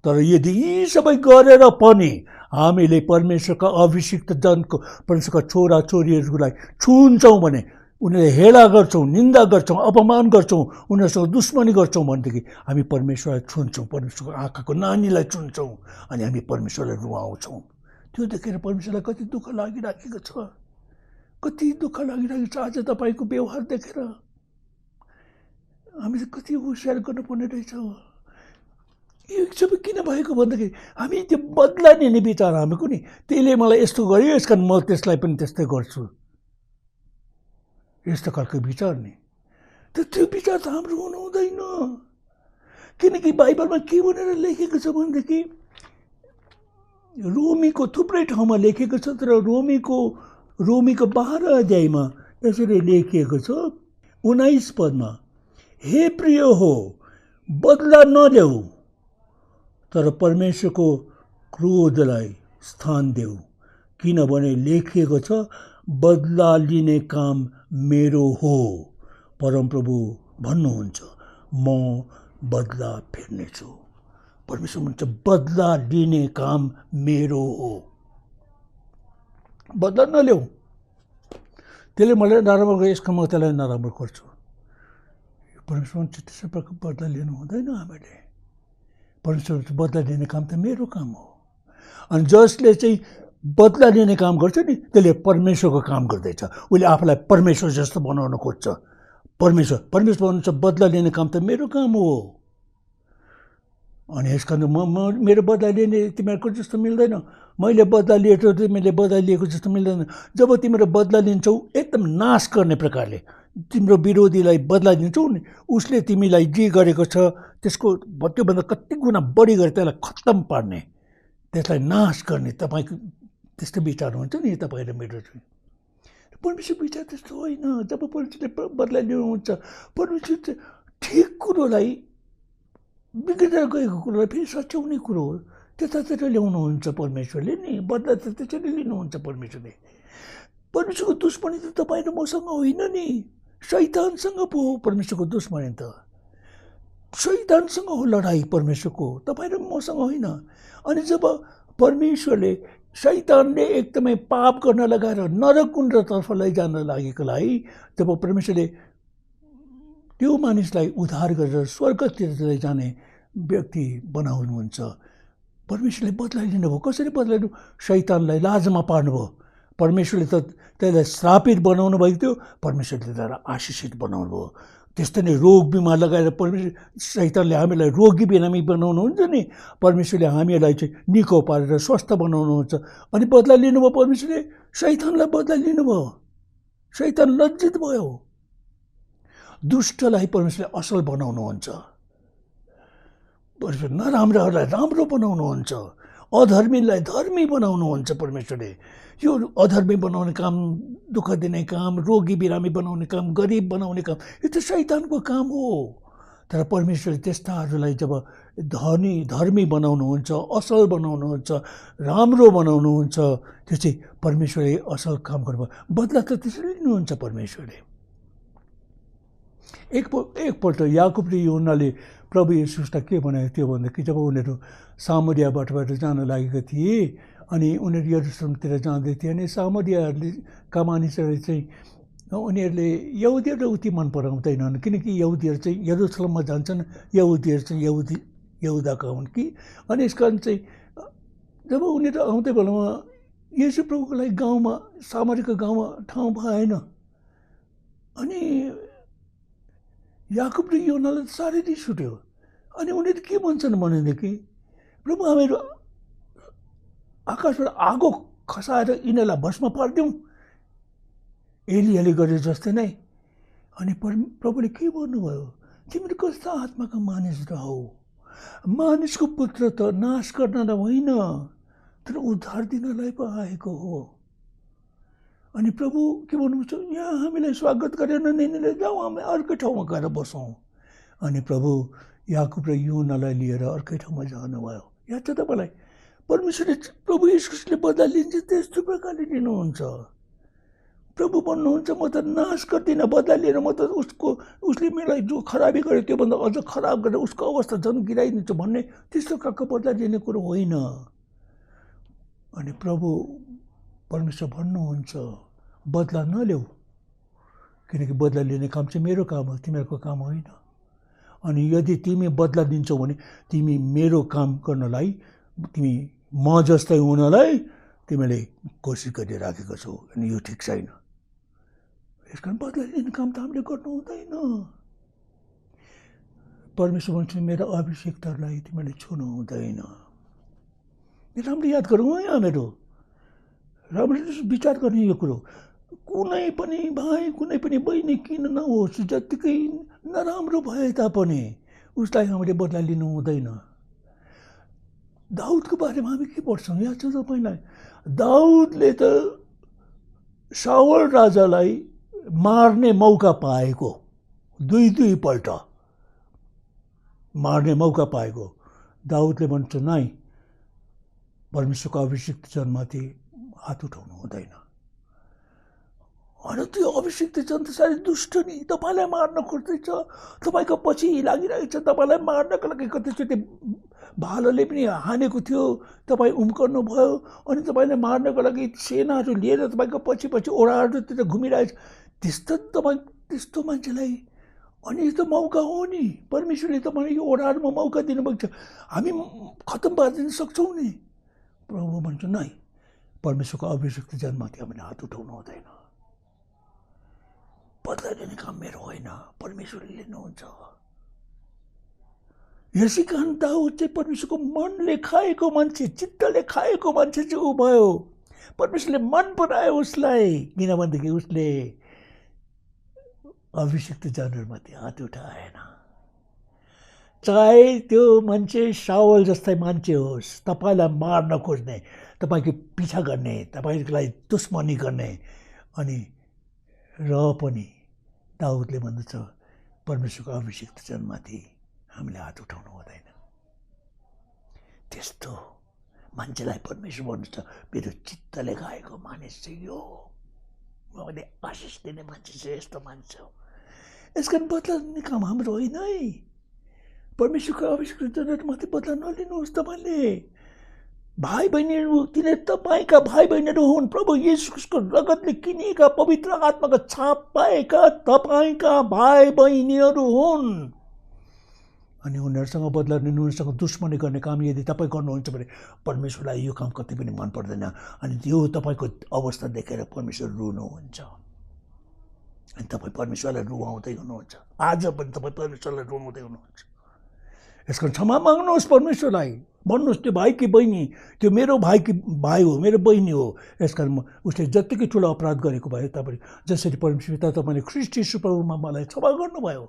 तर यदि यी सबै गरेर पनि हामीले परमेश्वरका अभिषिक्त जनको परमेश्वरका छोरा छोरीहरूलाई छुन्छौँ भने उनीहरूले हेला गर्छौँ निन्दा गर्छौँ अपमान गर्छौँ उनीहरूसँग दुश्मनी गर्छौँ भनेदेखि हामी परमेश्वरलाई छुन्छौँ परमेश्वरको आँखाको नानीलाई छुन्छौँ अनि हामी परमेश्वरलाई रुवाउँछौँ त्यो देखेर परमेश्वरलाई कति दुःख लागिराखेको छ कति दुःख लागिरहेको छ आज तपाईँको व्यवहार देखेर हामीले कति होसियार गर्नुपर्ने रहेछ यो सबै किन भएको भन्दाखेरि हामी त्यो बदला लिने विचार हामीको नि त्यसले मलाई यस्तो गर्यो यसकारण म त्यसलाई पनि त्यस्तै गर्छु यस्तो खालको विचार नि त्यो विचार त हाम्रो हुनु हुँदैन किनकि बाइबलमा के भनेर लेखेको छ भनेदेखि रोमीको थुप्रै ठाउँमा लेखेको छ तर रोमीको 12 अध्यायमा यसरी लेखिएको छ 19 पदमा हे प्रिय हो बदला नदेऊ तर परमेश्वरको क्रोधलाई स्थान देऊ किनभने लेखिएको छ बदला लिने काम मेरो हो परमप्रभु भन्नुहुन्छ म बदला फेर्नेछु परमेश्वर भन्छ बदला लिने काम मेरो हो बदला नल्याऊ त्यसले मलाई नराम्रो गर्यो यसको म त्यसलाई नराम्रो गर्छु परमेश्वर भन्छ त्यसै प्रकार बदला लिनु हुँदैन हामीले परमेश्वर बदला लिने काम त मेरो काम हो अनि जसले चाहिँ बदला लिने काम गर्छ नि त्यसले परमेश्वरको काम गर्दैछ उसले आफूलाई परमेश्वर जस्तो बनाउन खोज्छ परमेश्वर भन्नुहुन्छ बदला लिने काम त मेरो काम हो अनि यसकारण मेरो बदला लिने तिमीहरूको जस्तो मिल्दैन मैले बदला लिएको तिमीले बदला लिएको जस्तो मिल्दैन जब तिमीहरू बदला लिन्छौ एकदम नाश गर्ने प्रकारले तिम्रो विरोधीलाई बदला दिन्छौ नि उसले तिमीलाई जे गरेको छ त्यसको त्योभन्दा कति गुणा बढी गरेर त्यसलाई खत्तम पार्ने त्यसलाई नाश गर्ने तपाईँको त्यस्तो विचार हुन्छ नि तपाईँ र मेरो चाहिँ परमेश्वर विचार त्यस्तो होइन जब परमेश्वरले बदला लिनुहुन्छ परमेश्वर चाहिँ ठिक कुरोलाई बिग्रेर गएको कुरोलाई फेरि सच्याउने कुरो हो त्यतातिर ल्याउनुहुन्छ परमेश्वरले नि बदला त त्यसरी लिनुहुन्छ परमेश्वरको दुश्मनी त तपाईँ र मसँग होइन नि शैतानसँग पो हो परमेश्वरको दुश्मनी त शैतानसँग हो लडाइँ परमेश्वरको तपाईँ र मसँग होइन अनि जब परमेश्वरले शैतानले एकदमै पाप गर्न लगाएर नरक कुण्डतर्फ लैजान लागेकोलाई जब परमेश्वरले त्यो मानिसलाई उद्धार गरेर स्वर्गतिर लैजाने व्यक्ति बनाउनुहुन्छ परमेश्वरले बदला लिनुभयो कसरी बदला लिनु शैतानलाई लाजमा पार्नुभयो परमेश्वरले त त्यसलाई श्रापित बनाउनु भएको थियो परमेश्वरले त्यसलाई आशिषित बनाउनु भयो त्यस्तै नै रोग बिमार लगाएर परमेश्वर शैतानले हामीलाई रोगी बिरामी बनाउनुहुन्छ नि परमेश्वरले हामीलाई चाहिँ निको पारेर स्वस्थ बनाउनुहुन्छ अनि बदला लिनुभयो परमेश्वरले शैतानलाई बदला लिनुभयो शैतान लज्जित भयो दुष्टलाई परमेश्वरले असल बनाउनुहुन्छ परमेश्वर नराम्रोहरूलाई राम्रो बनाउनुहुन्छ अधर्मीलाई धर्मी बनाउनुहुन्छ परमेश्वरले यो अधर्मी बनाउने काम दुःख दिने काम रोगी बिरामी बनाउने काम गरिब बनाउने काम यो त शैतानको काम हो तर परमेश्वरले त्यस्ताहरूलाई जब धर्मी बनाउनुहुन्छ असल बनाउनुहुन्छ राम्रो बनाउनुहुन्छ त्यो चाहिँ परमेश्वरले असल काम गर्नुभयो बदला त त्यसरी लिनुहुन्छ परमेश्वरले एकपल्ट याकुब र यूहन्नाले प्रभु येशूलाई के भनेको थियो भन्दाखेरि जब उनीहरू सामरियाबाट जान लागेका थिए अनि उनीहरू यरुशलेमतिर जाँदै थिए अनि सामरियाका मानिसहरूले चाहिँ उनीहरूले यहुदीहरूलाई उति मन पराउँदैनन् किनकि यहुदीहरू चाहिँ यरुशलेममा जान्छन् यहुदीहरू चाहिँ यहुदाका हुन् कि अनि यसकारण चाहिँ जब उनीहरू आउँदै बेलामा येशू प्रभुको लागि गाउँमा सामरियाको गाउँमा ठाउँ भएन अनि याकुब र योनालाई साह्रै रिस उठ्यो। अनि उनीहरू के भन्छन् भनेदेखि प्रभु हामीहरू आकाशबाट आगो खसाएर यिनीहरूलाई भस्म पारिदिउँ एलियाले गरे जस्तै नै। अनि प्रभुले के भन्नुभयो, तिमीहरू कस्ता आत्माका मानिस रहौ, मानिसको पुत्र त नाश गर्नलाई होइन तर उद्धार दिनलाई पो आएको हो। अनि प्रभु के भन्नुहुन्छ, यहाँ हामीलाई स्वागत गरेन नि, जाउँ हामी अर्कै ठाउँमा गएर बसौँ। अनि प्रभु याकुब र योनालाई लिएर अर्कै ठाउँमा जानुभयो। याद छ तपाईँलाई, परमेश्वरले प्रभु यीशुले बदला लिन्छ त्यस्तो प्रकारले लिनुहुन्छ। प्रभु भन्नुहुन्छ म त नाश गर्दिनँ बदला लिएर, म त उसले मलाई जो खराबी गर्यो त्योभन्दा अझ खराब गरेर उसको अवस्था झन् गिराइदिन्छु भन्ने त्यस्तो खालको बदला लिने कुरो होइन। अनि प्रभु परमेश्वर भन्नुहुन्छ बदला नल्याऊ, किनकि बदला लिने काम चाहिँ मेरो काम हो, तिमीहरूको काम होइन। अनि यदि तिमी बदला दिन्छौ भने तिमी मेरो काम गर्नलाई, तिमी म जस्तै हुनलाई तिमीले कोसिस गरिराखेको छौ। अनि यो ठिक छैन। यस कारण बदला लिने काम त हामीले गर्नु हुँदैन। परमेश्वर भन्छ मेरो अभिषेकहरूलाई तिमीले छुनु हुँदैन। राम्रो याद गरौँ है हामीहरू, राम्रो विचार गर्ने यो कुरो। कुनै पनि भाइ कुनै पनि बहिनी किन नहोस्, जत्तिकै नराम्रो भए तापनि उसलाई हामीले बदला लिनु हुँदैन। दाउदको बारेमा हामी के पढ्छौँ याद छ तपाईँलाई? दाउदले त शाऊल राजालाई मार्ने मौका पाएको, दुईपल्ट मार्ने मौका पाएको। दाउदले भन्छ नाइ, परमेश्वरको अभिषिक्त जनमाथि हात उठाउनु हुँदैन। अनि त्यो अभिषिक्त जन त साह्रै दुष्ट नि, तपाईँलाई मार्न खोज्दैछ, तपाईँको पछि लागिरहेको छ, तपाईँलाई मार्नको लागि कतिचोटि भालोले पनि हानेको थियो, तपाईँ उम्कनु भयो। अनि तपाईँलाई मार्नको लागि सेनाहरू लिएर तपाईँको पछि ओडाहरूतिर घुमिरहेछ। त्यस्तो मान्छेलाई अनि यो त मौका हो नि, परमेश्वरले तपाईँलाई यो ओडाहरूमा मौका दिनुभएको छ, हामी खत्तम पारिदिन सक्छौँ नि। प्रभु भन्छ नै, परमेश्वरको अभिषिक्त जनमाथि हामीले हात उठाउनु हुँदैन। बदला लिने काम मेरो होइन, परमेश्वरले लिनुहुन्छ। यसै कारण दाउद चाहिँ परमेश्वरको मनले खाएको मान्छे, चित्तले खाएको मान्छे चाहिँ ऊ भयो। परमेश्वरले मन परायो उसलाई, किनभनेदेखि उसले अभिषिक्त जनहरूमाथि हात उठाएन। चाहे त्यो मान्छे शाऊल जस्तै मान्छे होस्, तपाईँलाई मार्न खोज्ने, तपाईँको पिछा गर्ने, तपाईँलाई दुश्मनी गर्ने, अनि र पनि दाउदले भन्दछ परमेश्वरको अभिषिक्त जनमाथि हामीले हात उठाउनु हुँदैन। त्यस्तो मान्छेलाई परमेश्वर भन्नुहुन्छ मेरो चित्तले खाएको मानिस चाहिँ यो, मैले आशिष दिने मान्छे चाहिँ यस्तो मान्छे हो। यस कारण बदला लिने काम हाम्रो होइन है। परमेश्वरको अभिषिक्त जनहरूमाथि बदला नलिनुहोस्। तपाईँले भाइ बहिनीहरू, किन तपाईँका भाइ बहिनीहरू हुन्, प्रभु येशूको रगतले किनिएका पवित्र आत्माको छाप पाएका तपाईँका भाइ बहिनीहरू हुन्। अनि उनीहरूसँग बदला लिनु, उनीहरूसँग दुश्मनी गर्ने काम यदि तपाईँ गर्नुहुन्छ भने परमेश्वरलाई यो काम कति पनि मन पर्दैन। अनि त्यो तपाईँको अवस्था देखेर परमेश्वर रुनुहुन्छ। अनि तपाईँ परमेश्वरलाई रुवाउँदै हुनुहुन्छ। आज पनि तपाईँ परमेश्वरलाई रुवाउँदै हुनुहुन्छ। यसको क्षमा माग्नुहोस् परमेश्वरलाई, भन्नुहोस् त्यो भाइ कि बहिनी, त्यो मेरो भाइ कि भाइ हो, मेरो बहिनी हो। यसकारण उसले जत्तिकै ठुलो अपराध गरेको भए तापनि, जसरी परमेश्वर तपाईँले ख्रीष्ट येशू प्रभुमा मलाई क्षमा गर्नुभयो,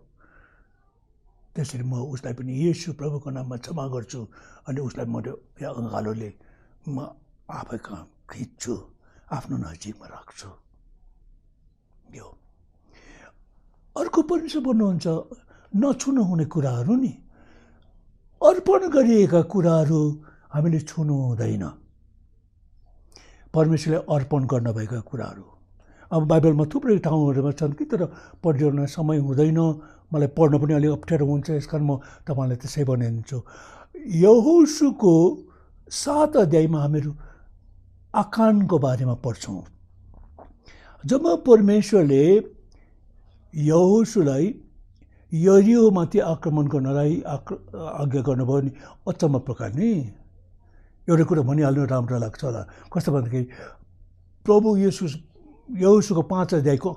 त्यसरी म उसलाई पनि येशू प्रभुको नाममा क्षमा गर्छु। अनि उसलाई म अँगालोले म आफै कहाँ खिच्छु, आफ्नो नजिकमा राख्छु। यो अर्को परमेश्वर भन्नुहुन्छ नछुनु हुने कुराहरू नि, अर्पण गरिएका कुराहरू हामीले छुनु हुँदैन। परमेश्वरले अर्पण गर्नुभएका कुराहरू अब बाइबलमा थुप्रै ठाउँहरूमा छन् कि, तर पढ्न समय हुँदैन, मलाई पढ्न पनि अलिक अप्ठ्यारो हुन्छ। यसकारण म तपाईँलाई त्यसै भनिदिन्छु। यहोशूको 7 अध्यायमा हामीहरू आकानको बारेमा पढ्छौँ। जब परमेश्वरले यहोशूलाई यरिहोमाथि आक्रमण गर्नलाई आज्ञा गर्नुभयो नि, अचम्म प्रकार नि एउटा कुरा भनिहाल्नु राम्रो लाग्छ होला। कस्तो भनेदेखि प्रभु येशू यहोशूको 5 अध्यायको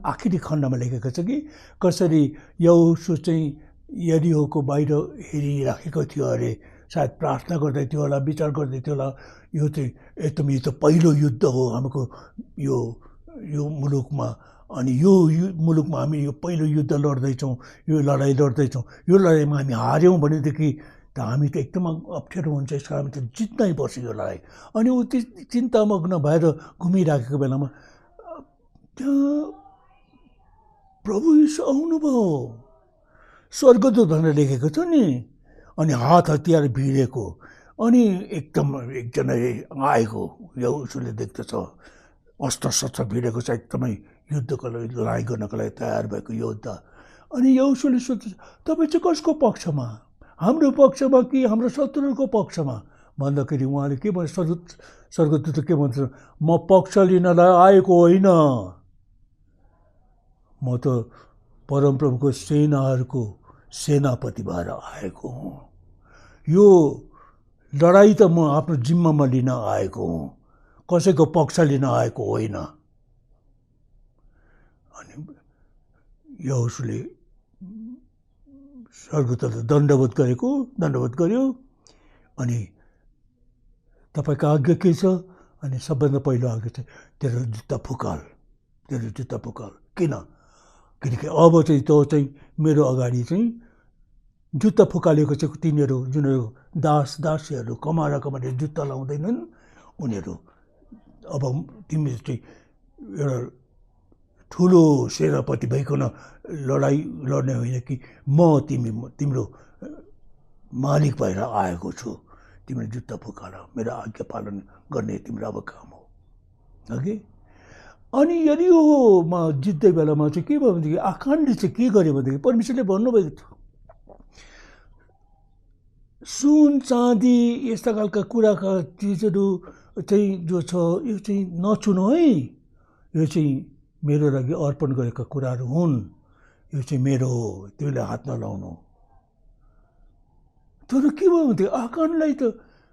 आखिरी खण्डमा लेखेको छ कि कसरी यहोशू चाहिँ यरीहोको बाहिर हेरिराखेको थियो अरे, सायद प्रार्थना गर्दै थियो होला, विचार गर्दै थियो होला, यो चाहिँ एकदम यो त पहिलो युद्ध हो हाम्रो यो मुलुकमा, अनि यो मुलुकमा हामी यो पहिलो युद्ध लड्दैछौँ, यो लडाइँ लड्दैछौँ, यो लडाइँमा हामी हार्यौँ भनेदेखि त हामी त एकदम अप्ठ्यारो हुन्छ, यसको हामी त जित्नै पर्छ यो लडाइँ। अनि ऊ चिन्तामग्न भएर घुमिराखेको बेलामा त्यहाँ प्रभु यीशु आउनुभयो, स्वर्गदूत भनेर लेखेको छ नि, अनि हात हतियार भिडेको, अनि एकदम एकजना आएको यहोशूले देख्दछ अस्त्र शस्त्र भिडेको छ, एकदमै युद्धको लागि लडाइँ गर्नको लागि तयार भएको योद्धा। अनि यहोशूले सोध्छ तपाईँ चाहिँ कसको पक्षमा, हाम्रो पक्षमा कि हाम्रो शत्रुको पक्षमा भन्दाखेरि उहाँले के भन्छ, स्वर्गदूत के भन्छ, म पक्ष लिनलाई आएको होइन, म त परमप्रभुको सेनाहरूको सेनापति भएर आएको हुँ, यो लडाइँ त म आफ्नो जिम्मामा लिन आएको हुँ, कसैको पक्ष लिन आएको होइन। अनि यहोशूले स्वर्गदूतलाई दण्डवत गर्यो, अनि तपाईँको आज्ञा के छ, अनि सबभन्दा पहिलो आज्ञा चाहिँ तेरो जुत्ता फुकाल। किन? किनकि अब चाहिँ तँ चाहिँ मेरो अगाडि चाहिँ जुत्ता फुकालेको चाहिँ तिनीहरू जुनीहरू दासीहरू कमाएर जुत्ता लाउँदैनन्, उनीहरू अब तिमी चाहिँ एउटा ठुलो सेनापति भइकन लडाइँ लड्ने होइन कि म तिम्रो मालिक भएर आएको छु, तिमीले जुत्ता फुकाल, मेरो आज्ञा पालन गर्ने तिम्रो अब काम हो कि। अनि यरीहोमा जित्दै बेलामा चाहिँ के भयो भनेदेखि आकानले चाहिँ के गर्यो भनेदेखि परमेश्वरले भन्नुभएको थियो सुन चाँदी यस्ता खालका कुराका चिजहरू चाहिँ जो छ यो चाहिँ नछुनु है, यो चाहिँ मेरो लागि अर्पण गरेका कुराहरू हुन्, यो चाहिँ मेरो हो, त्यसले हात नलाउनु। तर के भयो भने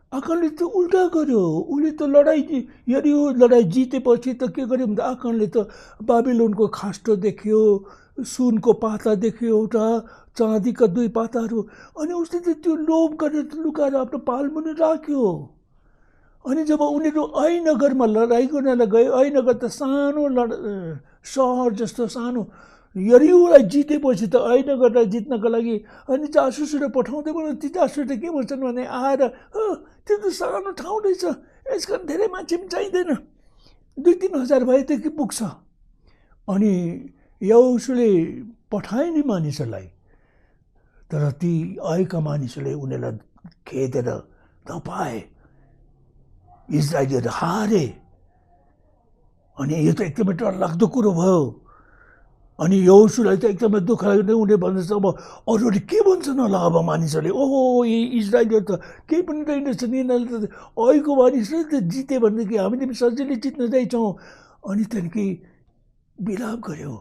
आकानले त उल्टा गर्यो, उसले त लडाइँ जितेपछि त के गर्यो भने आकानले त बाबिलोनको खास्टो देख्यो, सुनको पाता देख्यो, एउटा चाँदीका 2 पाताहरू, अनि उसले त त्यो लोभ गरेर लुकाएर आफ्नो पालमुनि राख्यो। अनि जब उनीहरू ऐनगरमा लडाइँ गर्नलाई गयो, ऐनगर त सानो सहर जस्तो सानो, यरीहोलाई जितेपछि त ऐनगरलाई जित्नको लागि अनि जासुसहरू पठाउँदै भने ती जासुसले के भन्छन् भने आएर त्यो त सानो ठाउँ रहेछ, यसका धेरै मान्छे पनि चाहिँदैन, 2-3 हजार भएदेखि पुग्छ। अनि यहोशूले पठाए नि मानिसहरूलाई, तर ती आएका मानिसहरूले उनीहरूलाई खेदेर धपाए, इजरायलीहरू हारे। अनि यो त एकदमै डरलाग्दो कुरो भयो। अनि यहोशूलाई त एकदमै दुःख लाग्यो, उनीहरूले भन्छ अब अरूले के भन्छन् होला, अब मानिसहरूले ओहो यी इजरायलीहरू त केही पनि रहेनछन्, यिनीहरूले त अहिलेको मानिसले त जिते भनेदेखि हामीले पनि सजिलै जित्न जान्छौँ। अनि त्यहाँदेखि विलाप गर्यो,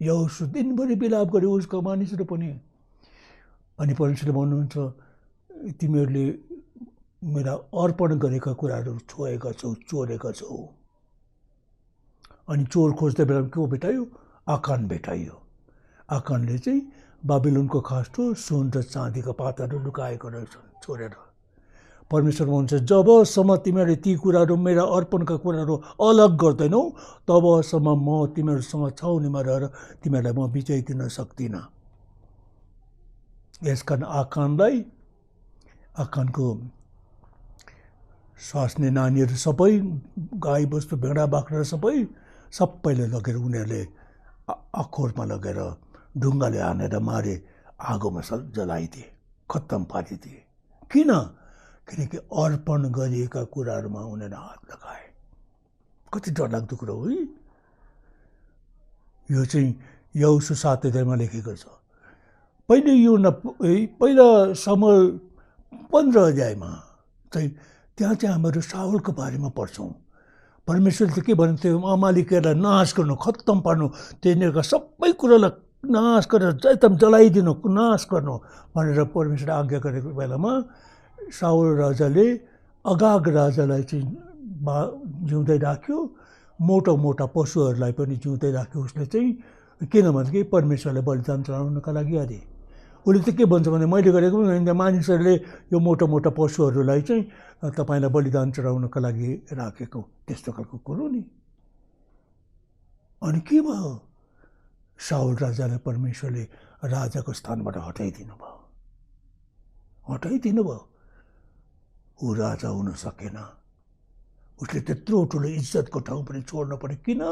यहोशू दिनभरि विलाप गर्यो, उसको मानिसहरू पनि। अनि परमेश्वरले भन्नुहुन्छ तिमीहरूले मेरा अर्पण गरेका कुराहरू छोएका छौ, चोरेका छौ। अनि चोर खोज्दै बेलामा के भेटायो? आकान भेटाइयो। आकानले चाहिँ बाबिलोनको खास्टो सुन र चाँदीका पातहरू लुकाएको रहेछन् चोरेर। परमेश्वर भन्छ जबसम्म तिमीहरूले ती कुराहरू मेरा अर्पणका कुराहरू अलग गर्दैनौ तबसम्म म तिमीहरूसँग छाउनीमा रहेर तिमीहरूलाई म विजय दिन सक्दिनँ। यसकारण आकानको स्वास्नी नानीहरू सबै, गाई बस्तु भेडा बाख्रा सबैलाई लगेर उनीहरूले अखोरमा लगेर ढुङ्गाले हानेर मारे, आगोमा जलाइदिए, खत्तम पारिदिए। किन? किनकि अर्पण गरिएका कुराहरूमा उनीहरूले हात लगाए। कति डरलाग्दो कुरो हो है। यो चाहिँ यहोशू 7 अध्यायमा लेखेको छ। पहिला समूएल 15 अध्यायमा चाहिँ त्यहाँ चाहिँ हामीहरू साउलको बारेमा पढ्छौँ। परमेश्वरले त के भन्थ्यो? अमालेकीहरूलाई नाश गर्नु, खत्तम पार्नु, तिनीहरूका सबै कुरालाई नाश गरेर एकदम जलाइदिनु, नाश गर्नु भनेर परमेश्वरले आज्ञा गरेको बेलामा साउल राजाले अगाग राजालाई चाहिँ जिउँदै राख्यो, मोटा मोटा पशुहरूलाई पनि जिउँदै राख्यो उसले चाहिँ, किनभने कि परमेश्वरलाई बलिदान चढाउनका लागि अरे। उसले चाहिँ के भन्छ भने मैले गरेको पनि होइन, मानिसहरूले यो मोटा मोटा पशुहरूलाई चाहिँ तपाईँलाई बलिदान चढाउनका लागि राखेको, त्यस्तो खालको कुरो नि। अनि के भयो, साउल राजालाई परमेश्वरले राजाको स्थानबाट हटाइदिनु भयो। ऊ राजा हुन सकेन। उसले त्यत्रो ठुलो इज्जतको ठाउँ पनि छोड्नु पर्यो।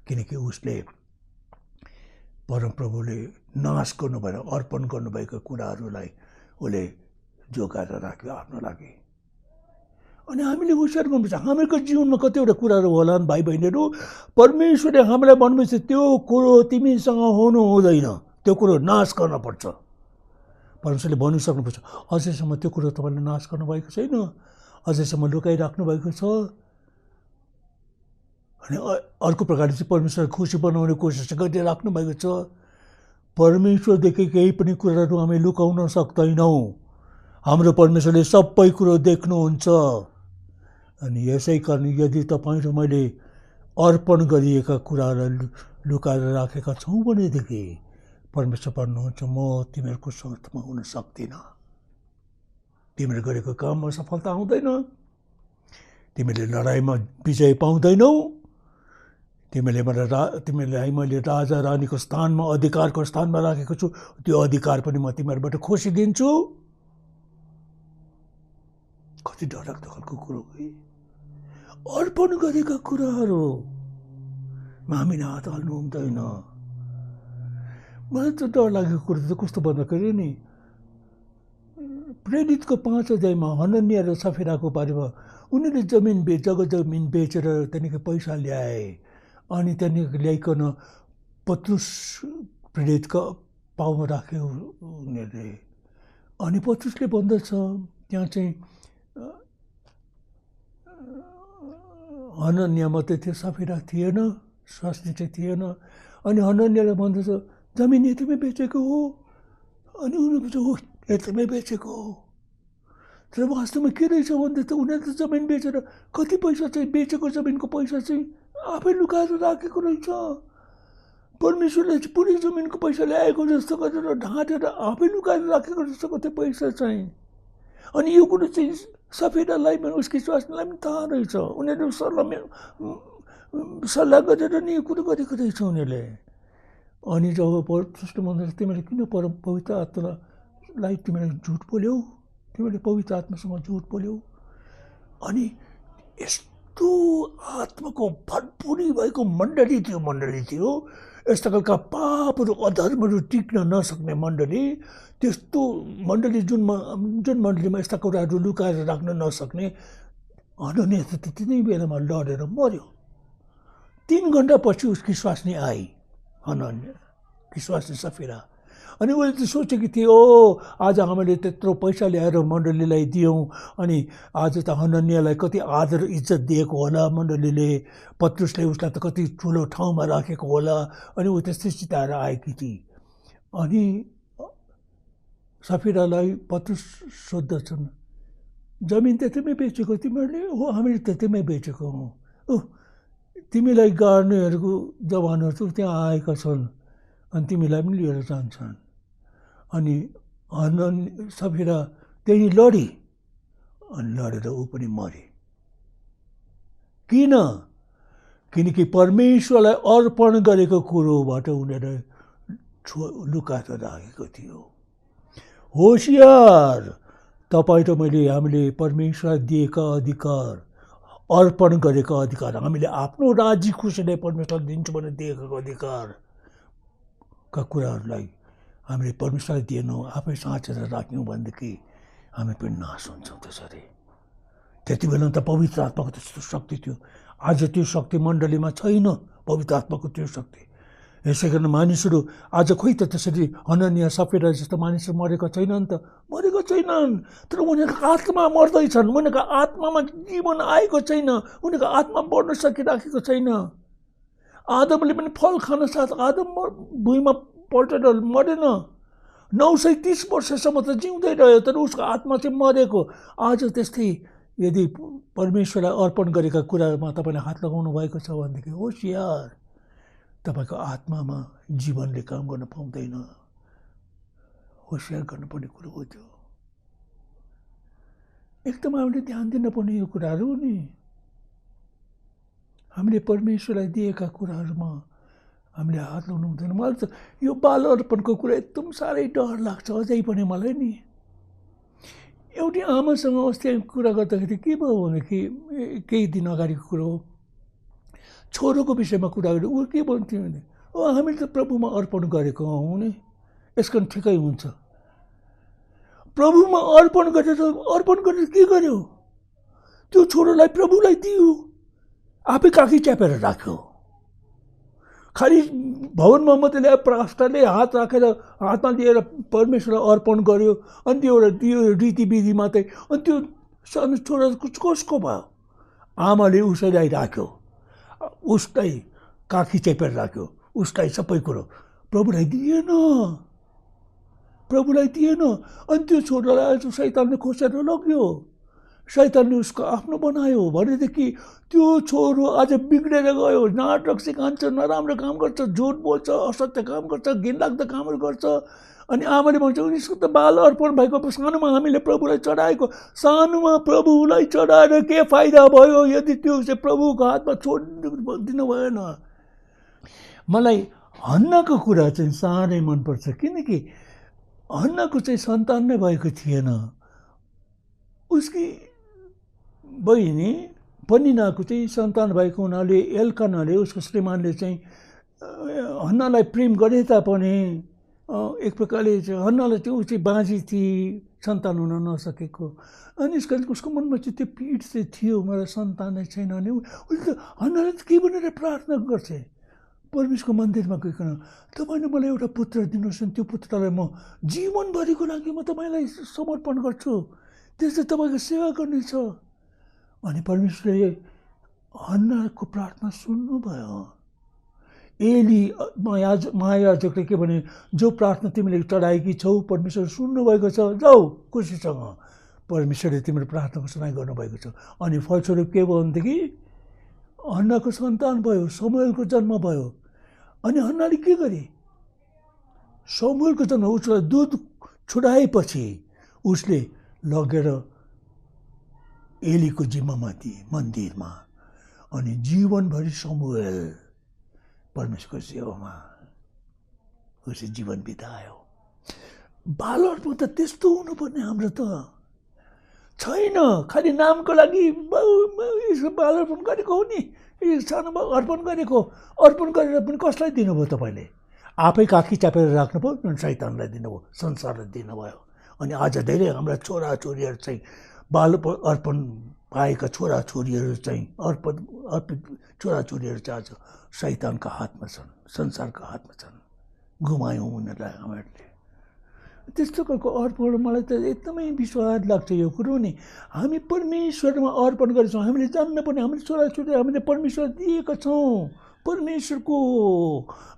किनकि उसले परमप्रभुले नाश गर्नुभएर अर्पण गर्नुभएको कुराहरूलाई उसले जोगाएर राख्यो आफ्नो लागि। अनि हामीले विचार गर्नुपर्छ, हामीको जीवनमा कतिवटा कुराहरू होलान् भाइ बहिनीहरू, परमेश्वरले हामीलाई भन्नुहुन्छ त्यो कुरो तिमीसँग हुनु हुँदैन, त्यो कुरो नाश गर्नुपर्छ। परमेश्वरले भनिसक्नुपर्छ, अझैसम्म त्यो कुरो तपाईँले नाश गर्नुभएको छैन, अझैसम्म लुकाइराख्नु भएको छ। अनि अर्को प्रकारले चाहिँ परमेश्वरलाई खुसी बनाउने कोसिस गरिराख्नु भएको छ। परमेश्वरदेखि केही पनि कुराहरू हामी लुकाउन सक्दैनौँ। हाम्रो परमेश्वरले सबै कुरो देख्नुहुन्छ। अनि यसै कारण यदि तपाईँ र मैले अर्पण गरिएका कुराहरू लुकाएर राखेका छौँ भनेदेखि परमेश्वर भन्नुहुन्छ म तिमीहरूको साथमा हुन सक्दिनँ। तिमीले गरेको काममा सफलता आउँदैन, तिमीले लडाइँमा विजय पाउँदैनौ, तिमीलाई मैले राजा रानीको स्थानमा, अधिकारको स्थानमा राखेको छु, त्यो अधिकार पनि म तिमीहरूबाट खोसिदिन्छु। कति डरलाग्दो खालको कुरो हो। अर्पण गरेका कुराहरूमा हामीले हात हाल्नु हुँदैन। मलाई त डर लागेको कुरो त कस्तो भन्दाखेरि नि, प्रेरितको 5 अध्यायमा हनन्या र सफिराको बारेमा उनीहरूले जमिन बेचेर त्यहाँदेखि पैसा ल्याए। अनि त्यहाँदेखि ल्याइकन पत्रुस प्रेरितको पाउमा राख्यो उनीहरूले। अनि पत्रुसले भन्दछ त्यहाँ चाहिँ हनन्या मात्रै थियो, सफिरा थिएन, स्वास्नी चाहिँ थिएन। अनि हनन्याले भन्दछ जमिन यतिमै बेचेको हो। अनि उनीहरू भन्छ हो यतिमै बेचेको हो। तर वास्तवमा के रहेछ भन्दा त उनीहरूले त जमिन बेचेर कति पैसा चाहिँ बेचेको जमिनको पैसा चाहिँ आफै लुकाएर राखेको रहेछ। परमेश्वरले चाहिँ पुरै जमिनको पैसा ल्याएको जस्तो गरेर ढाँटेर आफै लुकाएर राखेको जस्तो त्यो पैसा चाहिँ। अनि यो कुरो चाहिँ सफिरालाई पनि उसकी स्वास्नीलाई पनि थाहा रहेछ। उनीहरू सल्लाह गरेर नि यो कुरो गरेको रहेछ उनीहरूले। अनि जब पत्रुसले भन्छ तिमीले किन पवित्र आत्मालाई तिमीले झुट बोल्यौ, तिमीले पवित्र आत्मासँग झुट बोल्यौ। अनि यस्तो आत्माको भरपुरी भएको मण्डली थियो, यस्ता खालका पापहरू अधर्महरू टिक्न नसक्ने मण्डली, त्यस्तो मण्डली जुन मण्डलीमा यस्ता कुराहरू लुकाएर राख्न नसक्ने हनन्या त त्यति बेलामा लडेर मर्यो। 3 घन्टापछि उसकी स्वास्नी आई, हनन्या कि स्वास्नी सफिरा। अनि उसले त सोचेकी थिए आज हामीले त्यत्रो पैसा ल्याएर मण्डलीलाई दियौँ, अनि आज त हनन्यालाई कति आदर इज्जत दिएको होला मण्डलीले, पत्रुसले उसलाई त कति ठुलो ठाउँमा राखेको होला। अनि ऊ त्यस्तै चिताएर आएकी थिए। अनि सफिरालाई पत्रुस सोद्धछन् जमिन त्यतिमै बेचेको तिमीहरूले? हो हामीले त्यतिमै बेचेको हौँ। तिमीलाई गाड्नेहरूको जवानहरू त्यहाँ आएका छन् अनि तिमीलाई पनि लिएर जान्छन्। अनि सफिरा त्यही लडी अनि लडेर ऊ पनि मरे। किनकि परमेश्वरलाई अर्पण गरेको कुरोबाट उनीहरू लुकाएर राखेको थियो। होसियार, तपाईँ र हामीले परमेश्वरलाई दिएका अधिकार, अर्पण गरेका अधिकार, हामीले आफ्नो राजी खुसीले परमेश्वरलाई दिन्छु भनेर दिएको अधिकारका कुराहरूलाई हामीले परमेश्वरलाई दिएनौँ, आफै साँचेर राख्यौँ भनेदेखि हामी पनि नाश हुन्छौँ त्यसरी। त्यति बेला त पवित्र आत्माको त्यस्तो शक्ति थियो। आज त्यो शक्ति मण्डलीमा छैन, पवित्र आत्माको त्यो शक्ति। यसै कारण मानिसहरू आज खोइ त त्यसरी हनन्या सफिरा जस्तो मानिसहरू मरेका छैनन् त, मरेका छैनन्। तर उनीहरूको आत्मा मर्दैछन्, उनीहरूको आत्मामा जीवन आएको छैन, उनीहरूको आत्मा बढ्न सकिराखेको छैन। आदमले पनि फल खान साथ आदम भुइँमा पल्टेर मरेन, 930 वर्षसम्म त जिउँदै रह्यो, तर उसको आत्मा चाहिँ मरेको। आज त्यस्तै यदि परमेश्वरलाई अर्पण गरेका कुरामा तपाईँले हात लगाउनु भएको छ भनेदेखि होसियार, तपाईँको आत्मामा जीवनले काम गर्न पाउँदैन। होसियार गर्नुपर्ने कुरो हो त्यो। एकदम हामीले ध्यान दिनुपर्ने यो कुराहरू हो नि। हामीले परमेश्वरलाई दिएका कुराहरूमा हामीले हात लगाउनु हुँदैन। मलाई त यो बाल अर्पणको कुरा एकदम साह्रै डर लाग्छ अझै पनि मलाई नि। एउटी आमासँग अस्ति कुरा गर्दाखेरि के भयो भनेदेखि केही दिन अगाडिको कुरो हो, छोरोको विषयमा कुरा गर्यो। ऊ के भन्थ्यो भने हामीले त प्रभुमा अर्पण गरेको हौँ नि, यसको ठिकै हुन्छ। प्रभुमा अर्पण गरेर के गर्यो? त्यो छोरोलाई प्रभुलाई दियो, आफै काखी च्यापेर राख्यो। खालि भवनमा मात्रै ल्याएर पास्टरले हात राखेर हातमा लिएर परमेश्वरलाई अर्पण गर्यो, अनि त्यो एउटा त्यो रीतिविधि मात्रै। अनि त्यो सानो छोरा कसको भयो? आमाले उसैलाई राख्यो, उसलाई काखी चेपेर राख्यो, उसलाई सबै कुरो। प्रभुलाई दिएन। अनि त्यो छोरालाई शैतानले खोसेर लग्यो। शैतानले उसको आफ्नो बनायो भनेदेखि त्यो छोरो आज बिग्रेर गयो। नाटक सिकान्छ, नराम्रो काम गर्छ, झुट बोल्छ, असत्य काम गर्छ, घिनलाग्दो कामहरू गर्छ। अनि आमाले भन्छ उसको त बाल अर्पण भएको, सानोमा हामीले प्रभुलाई चढाएको, सानोमा प्रभुलाई चढाएर के फाइदा भयो यदि त्यो चाहिँ प्रभुको हातमा छोडिदिनु भएन। मलाई हन्नाको कुरा चाहिँ साह्रै मनपर्छ, किनकि हन्नाको चाहिँ सन्तान नै भएको थिएन। उसकी बहिनी पनिनाको चाहिँ सन्तान भएको हुनाले एल्कानाले, उसको श्रीमानले चाहिँ हन्नालाई प्रेम गरे तापनि एक प्रकारले चाहिँ हन्नालाई चाहिँ ऊ चाहिँ बाँझी थिए, सन्तान हुन नसकेको। अनि यसका उसको मनमा चाहिँ त्यो पीड चाहिँ थियो, मलाई सन्तानै छैन। अनि उसले हन्नाले के भनेर प्रार्थना गर्छ परमेश्वरको मन्दिरमा गइकन, तपाईँले मलाई एउटा पुत्र दिनुहोस्, त्यो पुत्रलाई म जीवनभरिको लागि म तपाईँलाई समर्पण गर्छु, त्यसले तपाईँको सेवा गर्नेछ। अनि परमेश्वरले हन्नाको प्रार्थना सुन्नुभयो। एली महायाजकले के भने, जो प्रार्थना तिमीले चढाएकी छौ परमेश्वर सुन्नुभएको छ, जाऊ खुसीसँग, परमेश्वरले तिम्रो प्रार्थनाको सुनाइ गर्नुभएको छ। अनि फलस्वरूप के भयो भनेदेखि हन्नाको सन्तान भयो, शमुएलको जन्म भयो। अनि हन्नाले के गरे? शमुएलको जन्म, उसलाई दुध छुडाएपछि उसले लगेर एलीको जिम्मामा दिए मन्दिरमा। अनि जीवनभरि शमुएल परमेश्वरको सेवामा उसले जीवन बितायो। बाल अर्पण त त्यस्तो हुनुपर्ने हाम्रो त छैन। खालि नामको लागि बाल अर्पण गरेको हो नि, सानोमा अर्पण गरेको। अर्पण गरेर पनि कसलाई दिनुभयो तपाईँले? आफै काखी चापेर राख्नुभयो, शैतानलाई दिनुभयो, संसारलाई दिनुभयो। अनि आज धेरै हाम्रा छोराछोरीहरू चाहिँ बाल अर्पण पाएका छोराछोरीहरू चाहिँ अर्पित छोराछोरीहरू चाहिँ आज शैतानका हातमा छन्, संसारका हातमा छन्। गुमायौँ उनीहरूलाई हामीहरूले। त्यस्तो खालको अर्पण मलाई त एकदमै विश्वास लाग्छ यो कुरो नि। हामी परमेश्वरमा अर्पण गरेछौँ। हामीले जान्न पनि हामीले छोराछोरी हामीले परमेश्वर दिएका छौँ, परमेश्वरको।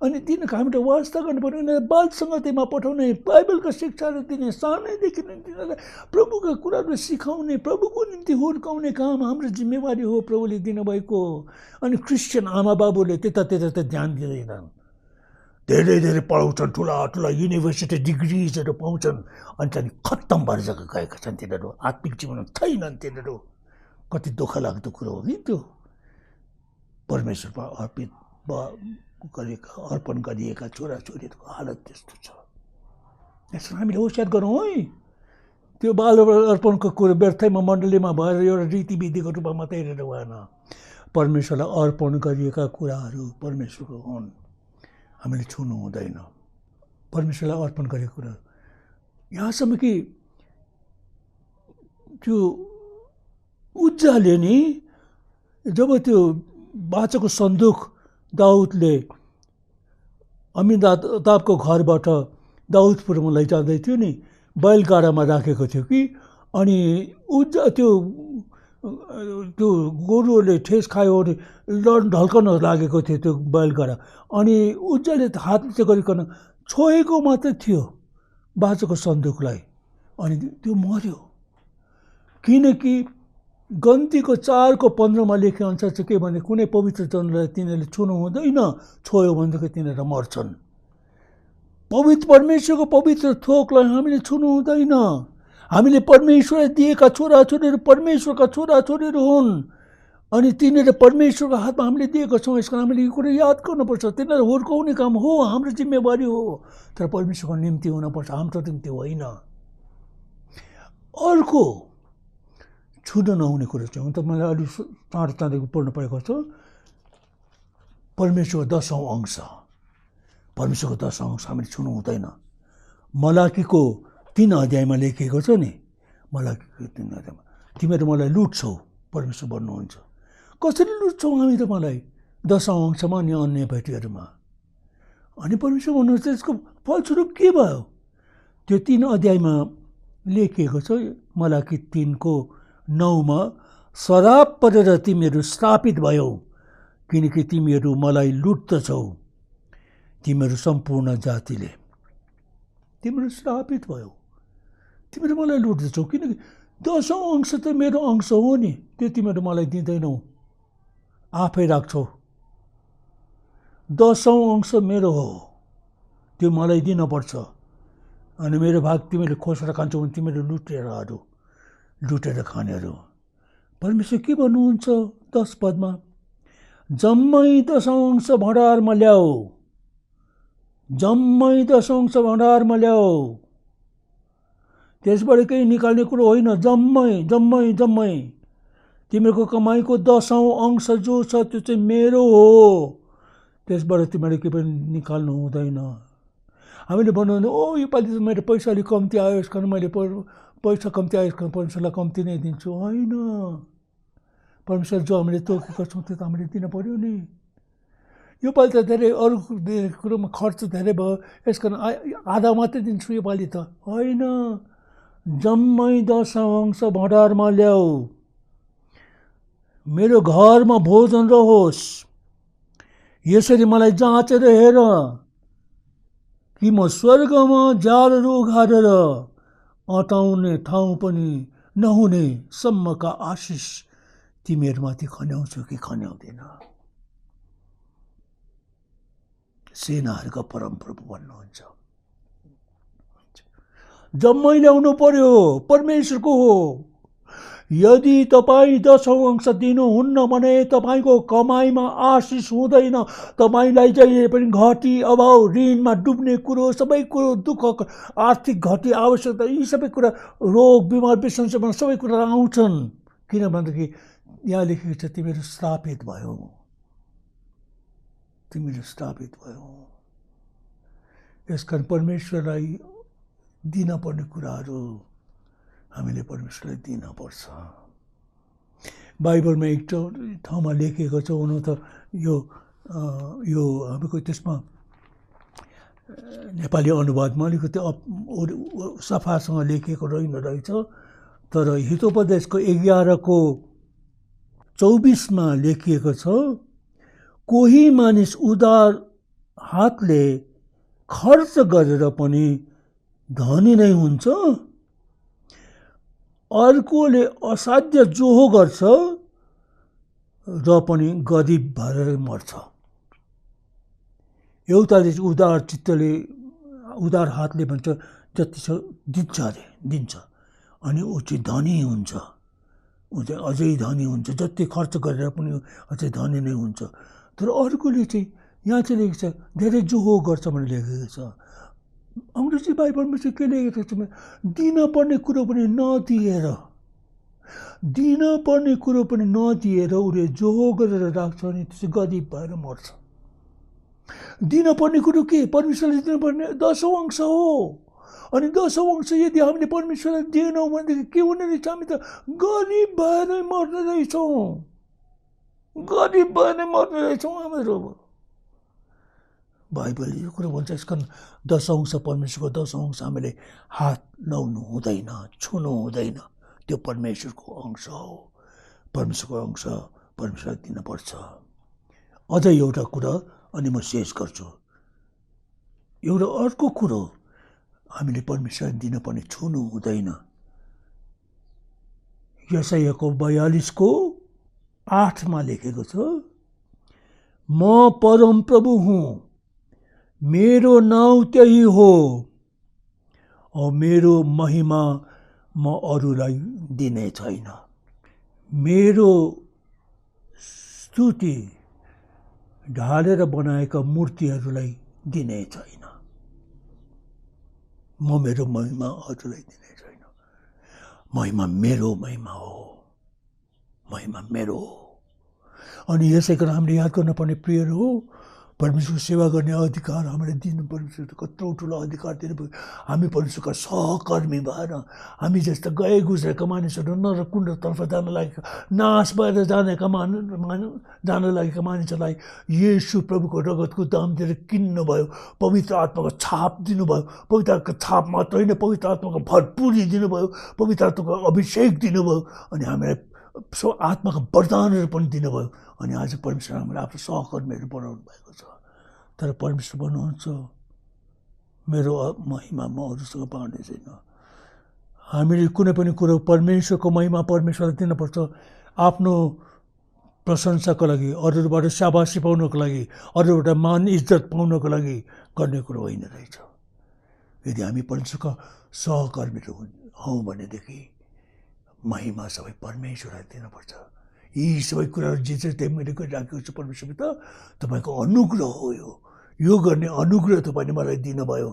अनि तिनीहरूको हामीले वास्ता गर्नु पर्यो, उनीहरूलाई बाल सङ्गतिमा पठाउने, बाइबलका शिक्षाहरू दिने, सानैदेखि नै तिनीहरूलाई प्रभुका कुराहरू सिकाउने, प्रभुको निम्ति हुर्काउने काम हाम्रो जिम्मेवारी हो प्रभुले दिनुभएको। अनि क्रिस्चियन आमा बाबुले त्यता ध्यान दिँदैनन्। धेरै पढाउँछन्, ठुला युनिभर्सिटी डिग्रिजहरू पाउँछन्, अनि चाहिँ खत्तम भएर गएका छन् तिनीहरू। आत्मिक जीवन छैनन् तिनीहरू। कति दुःख लाग्दो कुरो हो कि त्यो। परमेश्वरमा अर्पण गरिएका छोराछोरीहरूको हालत त्यस्तो छ। यसमा हामीले होसियार गरौँ है। त्यो बाल अर्पणको कुरो व्यर्थैमा मण्डलीमा भएर एउटा रीतिविधिको रूपमा मात्रै हेरेर भएन। परमेश्वरलाई अर्पण गरिएका कुराहरू परमेश्वरको हुन्, हामीले छुनु हुँदैन। परमेश्वरलाई अर्पण गरेको कुरा यहाँसम्म कि त्यो उज्जाले नि जब त्यो बाचाको सन्दुक दाउदले अमीनादाबको घरबाट दाउदपुरमा लैजाँदै थियो नि, बैलगाडामा राखेको थियो कि। अनि त्यो गोरुहरूले ठेस खायो भने ढल्कन लागेको थियो त्यो बैलगाडा। अनि उज्जाले हात चाहिँ गरिकन छोएको मात्रै थियो बाचाको सन्दुकलाई, अनि त्यो मर्यो। किनकि गन्तीको 4:15 लेखे अनुसार चाहिँ के भने कुनै पवित्र जनलाई तिनीहरूले छुनु हुँदैन, छोयो भनेदेखि तिनीहरू मर्छन्। पवित्र परमेश्वरको पवित्र थोकलाई हामीले छुनु हुँदैन। हामीले परमेश्वरलाई दिएका छोराछोरीहरू परमेश्वरका छोराछोरीहरू हुन् अनि तिनीहरू परमेश्वरको हातमा हामीले दिएको छौँ। यसको हामीले यो कुरा याद गर्नुपर्छ। तिनीहरू हुर्काउने काम हो, हाम्रो जिम्मेवारी हो, तर परमेश्वरको निम्ति हुनपर्छ, हाम्रो निम्ति होइन। अर्को छुन नहुने कुरो चाहिँ हुन त मलाई अलिक चाँडो पढ्नु परेको छ। परमेश्वरको 10औं अंश, परमेश्वरको 10औं अंश हामीले छुनु हुँदैन। मलाकीको 3 अध्यायमा लेखिएको छ नि, मलाकीको 3 अध्यायमा तिमीहरू मलाई लुट्छौ, परमेश्वर भन्नुहुन्छ। कसरी लुट्छौ हामी त मलाई? 10औं अंशमा अनि अन्य भेटीहरूमा। अनि परमेश्वर भन्नुहुन्छ त्यसको फलस्वरूप के भयो? त्यो 3 अध्यायमा लेखिएको छ, मलाकी 3:9मा, शराब परेर तिमीहरू श्रापित भयौ किनकि तिमीहरू मलाई लुट्दछौ, तिमीहरू सम्पूर्ण जातिले। तिमीहरू श्रापित भयो, तिमीहरू मलाई लुट्दछौ किनकि 10औं अंश त मेरो अंश हो नि, त्यो तिमीहरू मलाई दिँदैनौ, आफै राख्छौ। 10औं अंश मेरो हो, त्यो मलाई दिनपर्छ। अनि मेरो भाग तिमीले खोसेर खान्छौ भने तिमीहरू लुटेर खानेहरू। परमेश्वर के भन्नुहुन्छ 10 पदमा? जम्मै 10औं अंश भण्डारमा ल्याऊ, जम्मै 10औं अंश भण्डारमा ल्याऊ। त्यसबाट केही निकाल्ने कुरो होइन, जम्मै जम्मै जम्मै। तिमीहरूको कमाईको 10औं अंश जो छ त्यो चाहिँ मेरो हो, त्यसबाट तिमीले के पनि निकाल्नु हुँदैन। हामीले भन्नु ओ योपालि त मेरो पैसा अलिक कम्ती आयो यस कारण मैले पैसा कम्ती आयो यस कारण परमेश्वरलाई कम्ती नै दिन्छु। होइन, परमेश्वर जो हामीले तोकेका छौँ त्यो त हामीले दिन पऱ्यो नि। योपालि त धेरै अरू कुरोमा खर्च धेरै भयो यस कारण आधा मात्रै दिन्छु योपालि त। होइन, जम्मै 10औं अंश भण्डारमा ल्याऊ, मेरो घरमा भोजन रहोस्। यसरी मलाई जाँचेर हेर कि म स्वर्गमा जालहरू उघारेर अटाउने ठाउँ पनि नहुने सम्मका आशिष तिमीहरूमाथि खन्याउँछु कि खन्याउँदैन। सेनाहरूका परमप्रभु भन्नुहुन्छ। जम्मै ल्याउनु पर्यो, परमेश्वरको हो। यदि तपाईँ 10औं अंश दिनुहुन्न भने तपाईँको कमाईमा आशिष हुँदैन। तपाईँलाई जहिले पनि घटी, अभाव, ऋणमा डुब्ने कुरो, सबै कुरो, दुःख, आर्थिक घटी, आवश्यकता, यी सबै कुरा, रोग, बिमार, विसञ्चमा सबै कुरा आउँछन्। किनभनेदेखि यहाँ लेखेको छ तिमीहरू श्रापित भयो, तिमीहरू श्रापित भयो। यसकारण परमेश्वरलाई दिनपर्ने कुराहरू हामीले परमेश्वरलाई दिनपर्छ। बाइबलमा एक ठाउँमा लेखिएको छ, हुन त यो हामीको त्यसमा नेपाली अनुवादमा अलिकति सफासँग लेखिएको रहेछ, तर हितोपदेशको 11:24मा लेखिएको छ, कोही मानिस उदार हातले खर्च गरेर पनि धनी नै हुन्छ, अर्कोले असाध्य जोहो गर्छ र पनि गरिब भएर मर्छ। एउटाले उदार चित्तले, उदार हातले भन्छ जति छ दिन्छ अरे दिन्छ, अनि ऊ चाहिँ धनी हुन्छ, ऊ चाहिँ अझै धनी हुन्छ, जति खर्च गरेर पनि अझै धनी नै हुन्छ। तर अर्कोले चाहिँ यहाँ चाहिँ लेखेको छ धेरै जोहो गर्छ भनेर लेखेको छ। अङ्ग्रेजी बाइबलमा चाहिँ के लेखेको छ? दिनपर्ने कुरो पनि नदिएर, दिनपर्ने कुरो पनि नदिएर उसले जोहो गरेर राख्छ अनि त्यो चाहिँ गरिब भएर मर्छ। दिनपर्ने कुरो के? परमेश्वरले दिनुपर्ने 10औं अंश हो। अनि 10औं अंश यदि हामीले परमेश्वरलाई दिएनौँ भनेदेखि के हुने रहेछ? हामी त गरिब भएर मर्ने रहेछौँ, गरिब भएर मर्ने रहेछौँ हामीहरू। बाइबलले यो कुरो भन्छ। यसकारण 10औं अंश, परमेश्वरको 10औं अंश हामीले हात लाउनु हुँदैन, छुनु हुँदैन। त्यो परमेश्वरको अंश हो, परमेश्वरको अंश परमेश्वरलाई दिनुपर्छ। अझै एउटा कुरा अनि म शेष गर्छु। एउटा अर्को कुरो हामीले परमेश्वरलाई दिनपर्ने छुनु हुँदैन। यशायाको 42:8 लेखेको छ, म परमप्रभु हुँ, मेरो नाउँ त्यही हो, और मेरो महिमा म अरूलाई दिने छैन। मेरो स्तुति ढालेर बनाएका मूर्तिहरूलाई दिने छैन। म मेरो महिमा अरूलाई दिने छैन। महिमा मेरो महिमा हो, महिमा मेरो हो। अनि यसै कारण हामीले याद गर्नुपर्ने प्रियहरू हो, परमेश्वरको सेवा गर्ने अधिकार हामीले दिनु, परमेश्वरले कत्रो ठुलो अधिकार दिनुभयो। हामी परमेश्वरका सहकर्मी भएर हामी जस्ता गए गुज्रेका मानिसहरू नरक कुण्डतर्फ जान लागेका, नाश भएर जान लागेका मानिसहरूलाई येशू प्रभुको रगतको दाम दिएर किन्नुभयो, पवित्र आत्माको छाप दिनुभयो। पवित्र आत्माको छाप मात्र होइन, पवित्र आत्माको भरपुरी दिनुभयो, पवित्र आत्माको अभिषेक दिनुभयो, अनि हामीलाई आत्माको वरदानहरू पनि दिनुभयो। अनि आज परमेश्वर हामीलाई आफ्नो सहकर्मीहरू बनाउनु भएको छ। तर परमेश्वर भन्नुहुन्छ, मेरो महिमा म अरूसँग बाँड्ने छैन। हामीले कुनै पनि कुरो परमेश्वरको महिमा परमेश्वरलाई दिनुपर्छ। आफ्नो प्रशंसाको लागि, अरूबाट शाबासी पाउनको लागि, अरूबाट मान इज्जत पाउनको लागि गर्ने कुरो होइन रहेछ। यदि हामी परमेश्वरका सहकर्मीहरू हौँ भनेदेखि महिमा सबै परमेश्वरलाई दिनुपर्छ। यी सबै कुराहरू जे चाहिँ मैले गरिराखेको छु परमेश्वरले, तपाईँको अनुग्रह हो। यो गर्ने अनुग्रह तपाईँले मलाई दिनुभयो।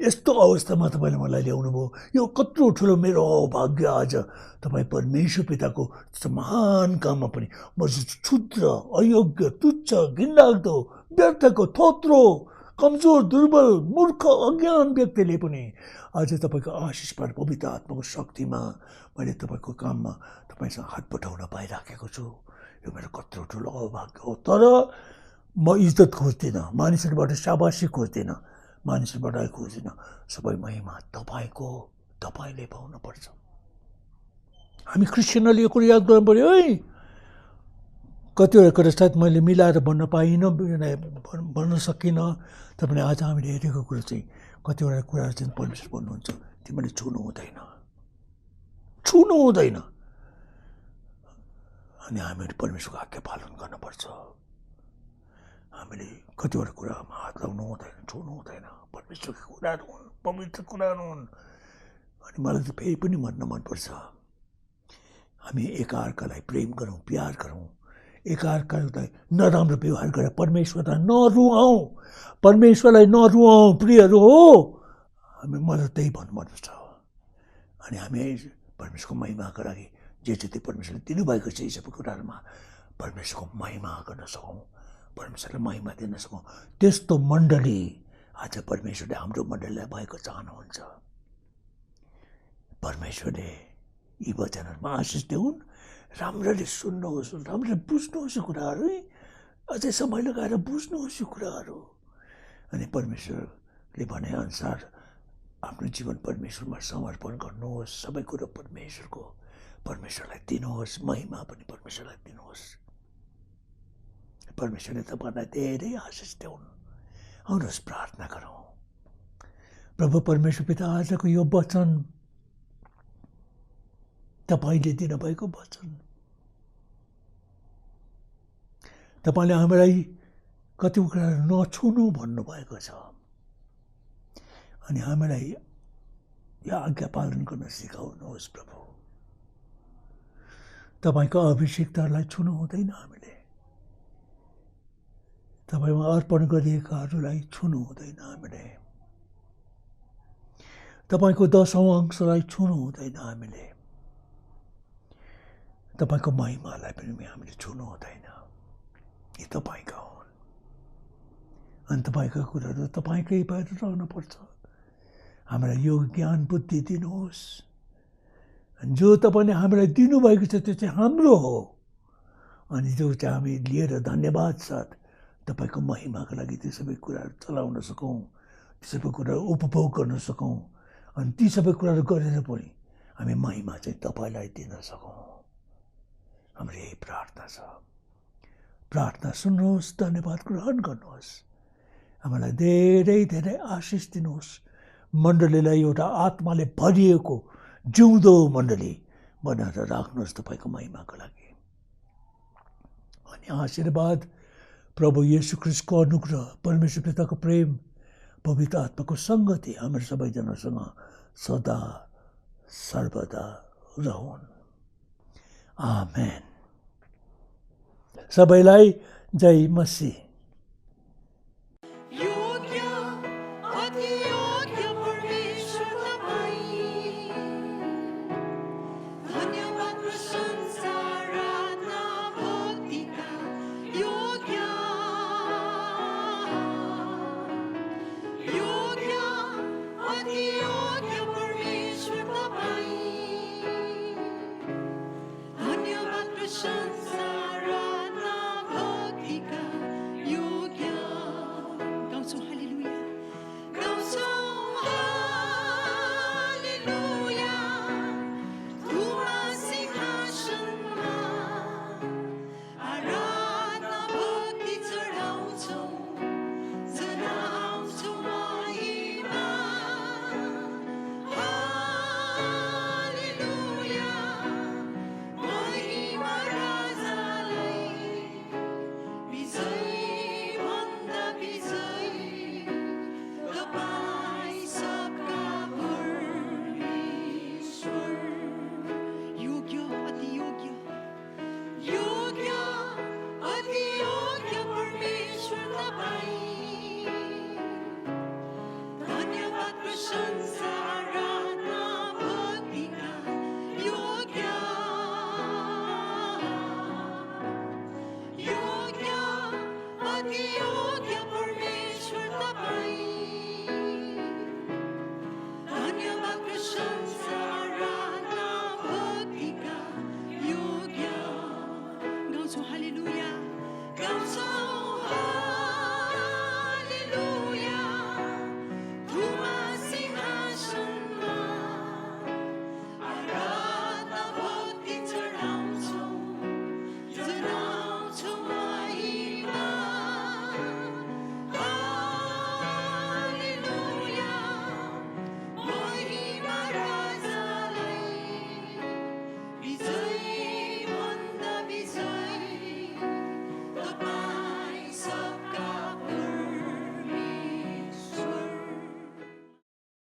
यस्तो अवस्थामा तपाईँले मलाई ल्याउनु भयो। यो कत्रो ठुलो मेरो भाग्य। आज तपाईँ परमेश्वर पिताको महान काममा पनि म क्षुद्र, अयोग्य, तुच्छ, घिनलाग्दो, व्यर्थको, थोत्रो, कमजोर, दुर्बल, मूर्ख, अज्ञान व्यक्तिले पनि आज तपाईँको आशिषबाट पवित्र आत्माको शक्तिमा मैले तपाईँको काममा तपाईँसँग हात बढाउन पाइराखेको छु। यो मेरो कत्रो ठुलो अभाग्य हो। तर म इज्जत खोज्दिनँ, मानिसहरूबाट शाबासी खोज्दिनँ, मानिसहरूबाट खोज्दिनँ। सबै महिमा तपाईँको, तपाईँले पाउनुपर्छ। हामी क्रिस्चियनले यो कुरो याद गर्नु पऱ्यो है। कतिवटा कुरा सायद मैले मिलाएर भन्न पाइनँ, भन्न सकिनँ। तपाईँले आज हामीले हेरेको कुरो चाहिँ कतिवटा कुराहरू चाहिँ परमेश्वर भन्नुहुन्छ, तिमीले छुनु हुँदैन, छुनु हुँदैन। अनि हामीले परमेश्वरको आज्ञा पालन गर्नुपर्छ। हामीले कतिवटा कुरामा हात लाउनु हुँदैन, छुनु हुँदैन। परमेश्वरको कुराहरू हुन्, पवित्र कुराहरू हुन्। अनि मलाई चाहिँ फेरि पनि भन्न मनपर्छ, हामी एकाअर्कालाई प्रेम गरौँ, प्यार गरौँ, एकाअर्कालाई नराम्रो व्यवहार गरेर परमेश्वरलाई नरुवाउँ, परमेश्वरलाई नरुवाउँ प्रियहरू हो। मलाई त्यही भन्नु मनपर्छ। अनि हामी परमेश्वरको महिमाको लागि जे जति परमेश्वरले दिनुभएको छ यी सबै कुराहरूमा परमेश्वरको महिमा गर्न सकौँ, परमेश्वरलाई महिमा दिन सकौँ। त्यस्तो मण्डली आज परमेश्वरले हाम्रो मण्डलीलाई भएको चाहनुहुन्छ। परमेश्वरले यी वचनहरूमा आशिष देऊन्, राम्ररी सुन्नुहोस्, राम्ररी बुझ्नुहोस् यो कुराहरू, अझै समय लगाएर बुझ्नुहोस् यो कुराहरू। अनि परमेश्वरले भनेअनुसार आफ्नो जीवन परमेश्वरमा समर्पण गर्नुहोस्। सबै कुरो परमेश्वरको, परमेश्वरलाई दिनुहोस्, महिमा पनि परमेश्वरलाई दिनुहोस्। परमेश्वरले तपाईँलाई धेरै आशिष देऊन्। आउनुहोस् प्रार्थना गरौँ। प्रभु परमेश्वर पिता, आजको यो वचन तपाईँले दिनुभएको वचन, तपाईँले हामीलाई कति कुराहरू नछुनु भन्नुभएको छ। अनि हामीलाई यो आज्ञा पालन गर्न सिकाउनुहोस् प्रभु। तपाईँको अभिषेकतालाई छुनु हुँदैन हामीले, तपाईँमा अर्पण गरिएकाहरूलाई छुनु हुँदैन हामीले, तपाईँको 10औं अंशलाई छुनु हुँदैन हामीले, तपाईँको महिमालाई पनि हामीले छुनु हुँदैन। यी तपाईँका हुन्। अनि तपाईँका कुराहरू तपाईँकै भएर रहनुपर्छ। हामीलाई यो ज्ञान बुद्धि दिनुहोस्। जो तपाईँले हामीलाई दिनुभएको छ त्यो चाहिँ हाम्रो हो। अनि जो चाहिँ हामी लिएर धन्यवाद साथ तपाईँको महिमाको लागि ती सबै कुराहरू चलाउन सकौँ, ती सबै कुराहरू उपभोग गर्न सकौँ। अनि ती सबै कुराहरू गरेर पनि हामी महिमा चाहिँ तपाईँलाई दिन सकौँ। हाम्रो यही प्रार्थना छ। प्रार्थना सुन्नुहोस्, धन्यवाद ग्रहण गर्नुहोस्। हामीलाई धेरै धेरै आशिष दिनुहोस्। मण्डलीलाई एउटा आत्माले भरिएको जिउँदो मण्डली बनाएर राख्नुहोस् तपाईँको महिमाको लागि। अनि आशीर्वाद प्रभु येशू ख्रिस्टको अनुग्रह, परमेश्वर पिताको प्रेम, पवित्र आत्माको सङ्गति हाम्रो सबैजनासँग सदा सर्वदा रहून्। आमेन। सबैलाई जय मसीह।